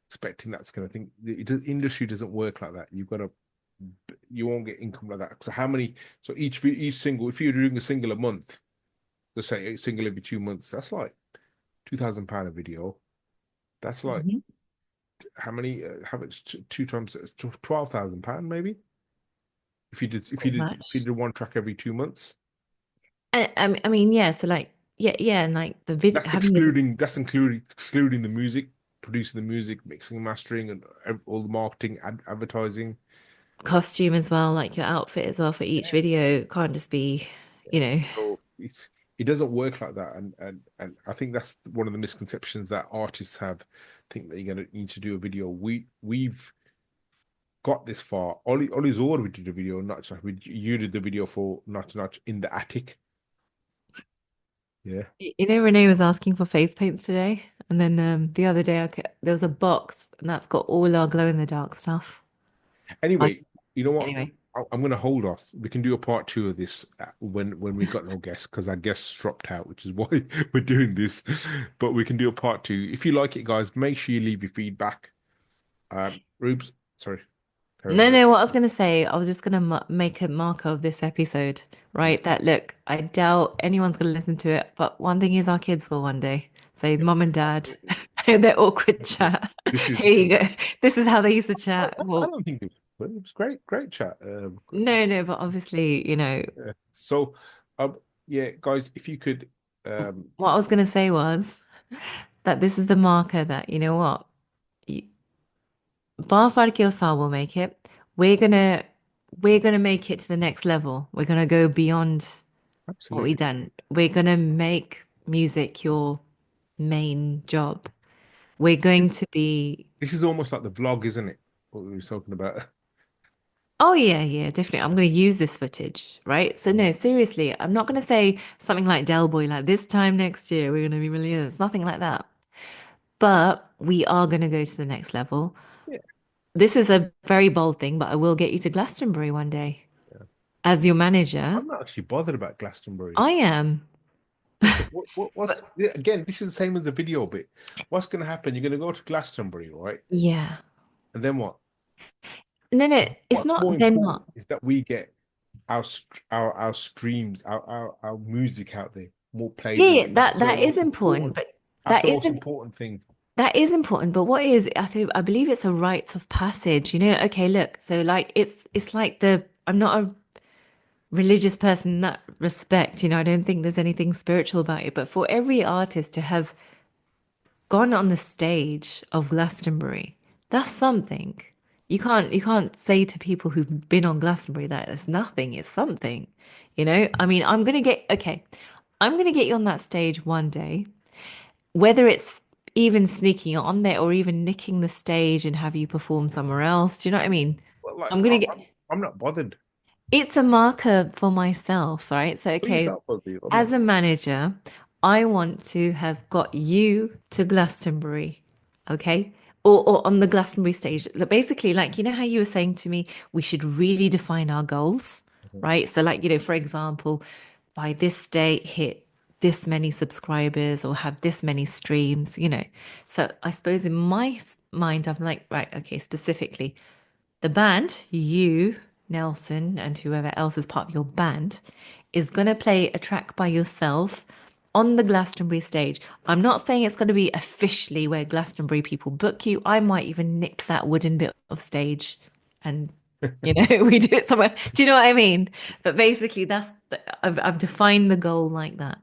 [SPEAKER 1] expecting that's going to think the industry doesn't work like that. You won't get income like that. So how many? So each single, if you're doing a single a month, let's say a single every 2 months, that's like £2,000 a video. That's like
[SPEAKER 2] Mhm.
[SPEAKER 1] how many? How much? Two times £12,000 maybe.
[SPEAKER 2] Pretty much.
[SPEAKER 1] If you did one track every 2 months,
[SPEAKER 2] I mean, yeah. So like, yeah, yeah, and like the video having the
[SPEAKER 1] that's excluding the music, producing the music, mixing, mastering, and all the marketing, advertising.
[SPEAKER 2] costume as well, like your outfit as well for each
[SPEAKER 1] Yeah.
[SPEAKER 2] video can't just be, you know.
[SPEAKER 1] So it doesn't work like that, and I think that's one of the misconceptions that artists have. Think that you're gonna need to do a video. We've got this far. Ollie's already did a video, not you did the video for Notch Notch in the attic. Yeah.
[SPEAKER 2] Renee was asking for face paints today, and then the other day there was a box, and that's got all our glow in the dark stuff. I
[SPEAKER 1] Anyway, you know what?
[SPEAKER 2] anyway,
[SPEAKER 1] I'm going to hold off. We can do a part two of this when we've got no guests because our guests dropped out, which is why we're doing this. But we can do a part two. If you like it, guys, make sure you leave your feedback. Rubes, sorry, carry on.
[SPEAKER 2] no, no. What I was gonna say, I was just gonna make a marker of this episode, right? That look, I doubt anyone's gonna listen to it, but one thing is, our kids will one day say,
[SPEAKER 1] Yeah.
[SPEAKER 2] "Mom and Dad," in their awkward chat.
[SPEAKER 1] This is
[SPEAKER 2] Here
[SPEAKER 1] this
[SPEAKER 2] you
[SPEAKER 1] is.
[SPEAKER 2] go. This is how they used to
[SPEAKER 1] I,
[SPEAKER 2] chat.
[SPEAKER 1] I
[SPEAKER 2] Well,
[SPEAKER 1] don't think it was great chat.
[SPEAKER 2] no, no, but obviously,
[SPEAKER 1] Yeah. So, yeah, guys, if you could,
[SPEAKER 2] what I was gonna say was that this is the marker that you know what, Bar Farkiosa will make it. We're gonna we're gonna make it to the next level. We're gonna go beyond what we
[SPEAKER 1] absolutely.
[SPEAKER 2] done. We're gonna make music your main job. We're going
[SPEAKER 1] This,
[SPEAKER 2] to be,
[SPEAKER 1] this is almost like the vlog, isn't it? What we were talking about.
[SPEAKER 2] oh yeah, yeah, definitely. I'm gonna use this footage, right? So no, seriously, I'm not gonna say something like Del Boy, like this time next year we're gonna be millionaires. Nothing like that. But we are gonna go to the next level.
[SPEAKER 1] Yeah.
[SPEAKER 2] This is a very bold thing, but I will get you to Glastonbury one day
[SPEAKER 1] Yeah.
[SPEAKER 2] as your manager.
[SPEAKER 1] I'm not actually bothered about Glastonbury.
[SPEAKER 2] I am.
[SPEAKER 1] Okay, what's
[SPEAKER 2] But
[SPEAKER 1] yeah, again? This is the same as the video bit. What's going to happen? You're going to go to Glastonbury, right?
[SPEAKER 2] yeah.
[SPEAKER 1] And then what?
[SPEAKER 2] No, no, it's
[SPEAKER 1] What's more
[SPEAKER 2] not then
[SPEAKER 1] important
[SPEAKER 2] what.
[SPEAKER 1] is that we get our streams, our music out there, more
[SPEAKER 2] Yeah,
[SPEAKER 1] plays, and
[SPEAKER 2] yeah, that
[SPEAKER 1] that's the
[SPEAKER 2] that is
[SPEAKER 1] most
[SPEAKER 2] important,
[SPEAKER 1] important.
[SPEAKER 2] but
[SPEAKER 1] That's
[SPEAKER 2] that
[SPEAKER 1] the most
[SPEAKER 2] isn't
[SPEAKER 1] important thing.
[SPEAKER 2] that is important. But what is I believe it's a rite of passage, Okay, look, so like it's like I'm not a religious person in that respect, I don't think there's anything spiritual about it. But for every artist to have gone on the stage of Glastonbury, That's something. You can't say to people who've been on Glastonbury that it's nothing, it's something. You know? I mean, I'm gonna get you on that stage one day, whether it's even sneaking on there or even nicking the stage and have you perform somewhere else. Do you know what I mean?
[SPEAKER 1] Well, like
[SPEAKER 2] I'm gonna get
[SPEAKER 1] I'm not bothered.
[SPEAKER 2] it's a marker for myself, right? So,
[SPEAKER 1] Please
[SPEAKER 2] okay,
[SPEAKER 1] help us, dude. I'm
[SPEAKER 2] as
[SPEAKER 1] not.
[SPEAKER 2] a manager, I want to have got you to Glastonbury, okay? Or on the Glastonbury stage. Basically, like, you know how you were saying to me, we should really define our goals, right? So, like, for example, by this date, hit this many subscribers or have this many streams. So, I suppose in my mind, I'm like, right, okay, specifically. The band, you, Nelson, and whoever else is part of your band, is going to play a track by yourself on the Glastonbury stage. I'm not saying it's going to be officially where Glastonbury people book you. I might even nick that wooden bit of stage and, we do it somewhere. Do you know what I mean? But basically, I've defined the goal like that.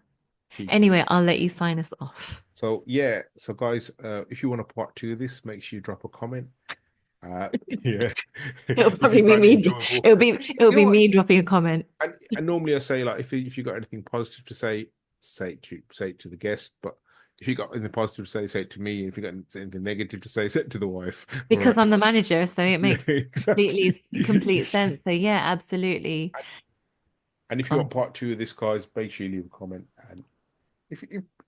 [SPEAKER 1] Cheeky.
[SPEAKER 2] Anyway, I'll let you sign us off.
[SPEAKER 1] So yeah, so guys, if you want a part two of this, make sure you drop a comment. Uh, yeah,
[SPEAKER 2] It'll
[SPEAKER 1] if you
[SPEAKER 2] probably be
[SPEAKER 1] find it
[SPEAKER 2] me.
[SPEAKER 1] enjoyable,
[SPEAKER 2] It'll
[SPEAKER 1] you know
[SPEAKER 2] be
[SPEAKER 1] what?
[SPEAKER 2] me dropping a comment.
[SPEAKER 1] And normally I say like if you got anything positive to say, say it to the guest. But if you got anything positive to say it to me. If you got anything negative to say it to the wife. All
[SPEAKER 2] Because
[SPEAKER 1] right.
[SPEAKER 2] I'm the manager, so it
[SPEAKER 1] Yeah,
[SPEAKER 2] makes
[SPEAKER 1] exactly.
[SPEAKER 2] complete sense. So yeah, absolutely.
[SPEAKER 1] And if you
[SPEAKER 2] Oh,
[SPEAKER 1] want part two of this, guys, make sure you leave a comment. And if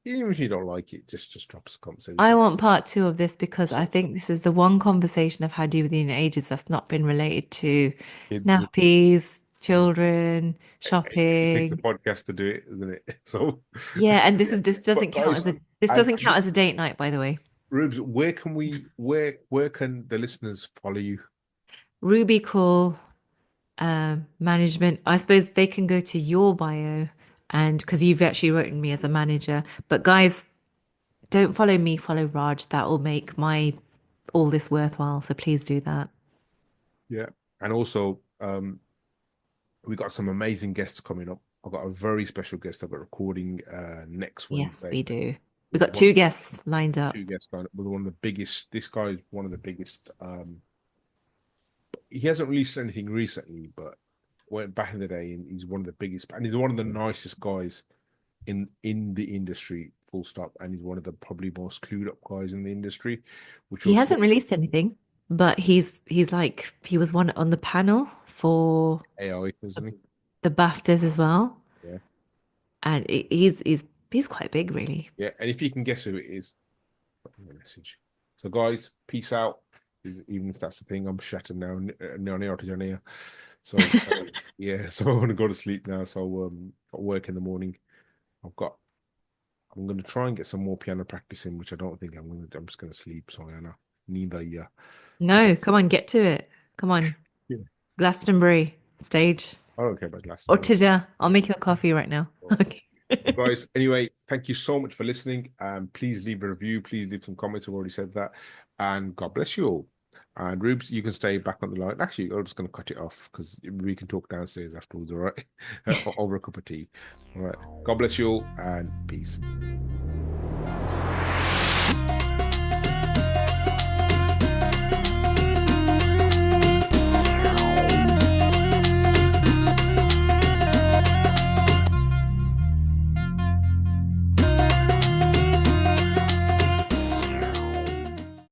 [SPEAKER 1] even if you don't like it, just drop us a comment. Say this
[SPEAKER 2] I
[SPEAKER 1] is
[SPEAKER 2] want part two of this because I
[SPEAKER 1] awesome stuff.
[SPEAKER 2] think this is the one conversation I've had with you in ages that's not been related to
[SPEAKER 1] Kids,
[SPEAKER 2] nappies,
[SPEAKER 1] and
[SPEAKER 2] children,
[SPEAKER 1] it takes a
[SPEAKER 2] shopping.
[SPEAKER 1] podcast to do it, doesn't it? So,
[SPEAKER 2] Yeah, and
[SPEAKER 1] yeah.
[SPEAKER 2] this
[SPEAKER 1] But
[SPEAKER 2] doesn't count
[SPEAKER 1] guys,
[SPEAKER 2] as a this
[SPEAKER 1] and
[SPEAKER 2] doesn't count as a date night, by the way.
[SPEAKER 1] Rubes, where can the listeners follow you?
[SPEAKER 2] Ruby Call management. I suppose they can go to your bio and because you've actually written me as a manager. But guys, don't follow me, follow Raj. That will make my all this worthwhile. So please do that.
[SPEAKER 1] Yeah. And also, we got some amazing guests coming up. I've got a very special guest I've got recording next
[SPEAKER 2] Yes, we
[SPEAKER 1] Wednesday
[SPEAKER 2] do. We've
[SPEAKER 1] with
[SPEAKER 2] got
[SPEAKER 1] one
[SPEAKER 2] two guests lined up.
[SPEAKER 1] two guests lined up with one of the biggest. This guy is one of the biggest. He hasn't released anything recently, but went back in the day, and he's one of the biggest, and he's one of the nicest guys in the industry. Full stop. And he's one of the probably most clued up guys in the industry, which
[SPEAKER 2] He
[SPEAKER 1] will
[SPEAKER 2] hasn't
[SPEAKER 1] teach
[SPEAKER 2] released anything, but he's like he was one on the panel for
[SPEAKER 1] AI, isn't he?
[SPEAKER 2] the BAFTAs as well,
[SPEAKER 1] Yeah,
[SPEAKER 2] and he's quite big, really.
[SPEAKER 1] yeah. And if you can guess who it is, put me a message. So, guys, peace out. Even if that's the thing, I'm shattered now. No, So, yeah. So I want to go to sleep now. So, got work in the morning. I've got. I'm going to try and get some more piano practice in, which I don't think I'm going to. I'm just going to sleep. So, Anna, neither. Yeah. So,
[SPEAKER 2] No, come on, get to it. Come on,
[SPEAKER 1] yeah.
[SPEAKER 2] Glastonbury stage.
[SPEAKER 1] I don't care about
[SPEAKER 2] Or
[SPEAKER 1] Glastonbury.
[SPEAKER 2] Tija, I'll make you a coffee right now. Okay.
[SPEAKER 1] Guys, anyway, thank you so much for listening. Please leave a review. Please leave some comments. I've already said that. And God bless you all. And Rubes, you can stay back on the line. Actually, I'm just going to cut it off because we can talk downstairs afterwards, all right? Over a cup of tea. All right. God bless you all and peace.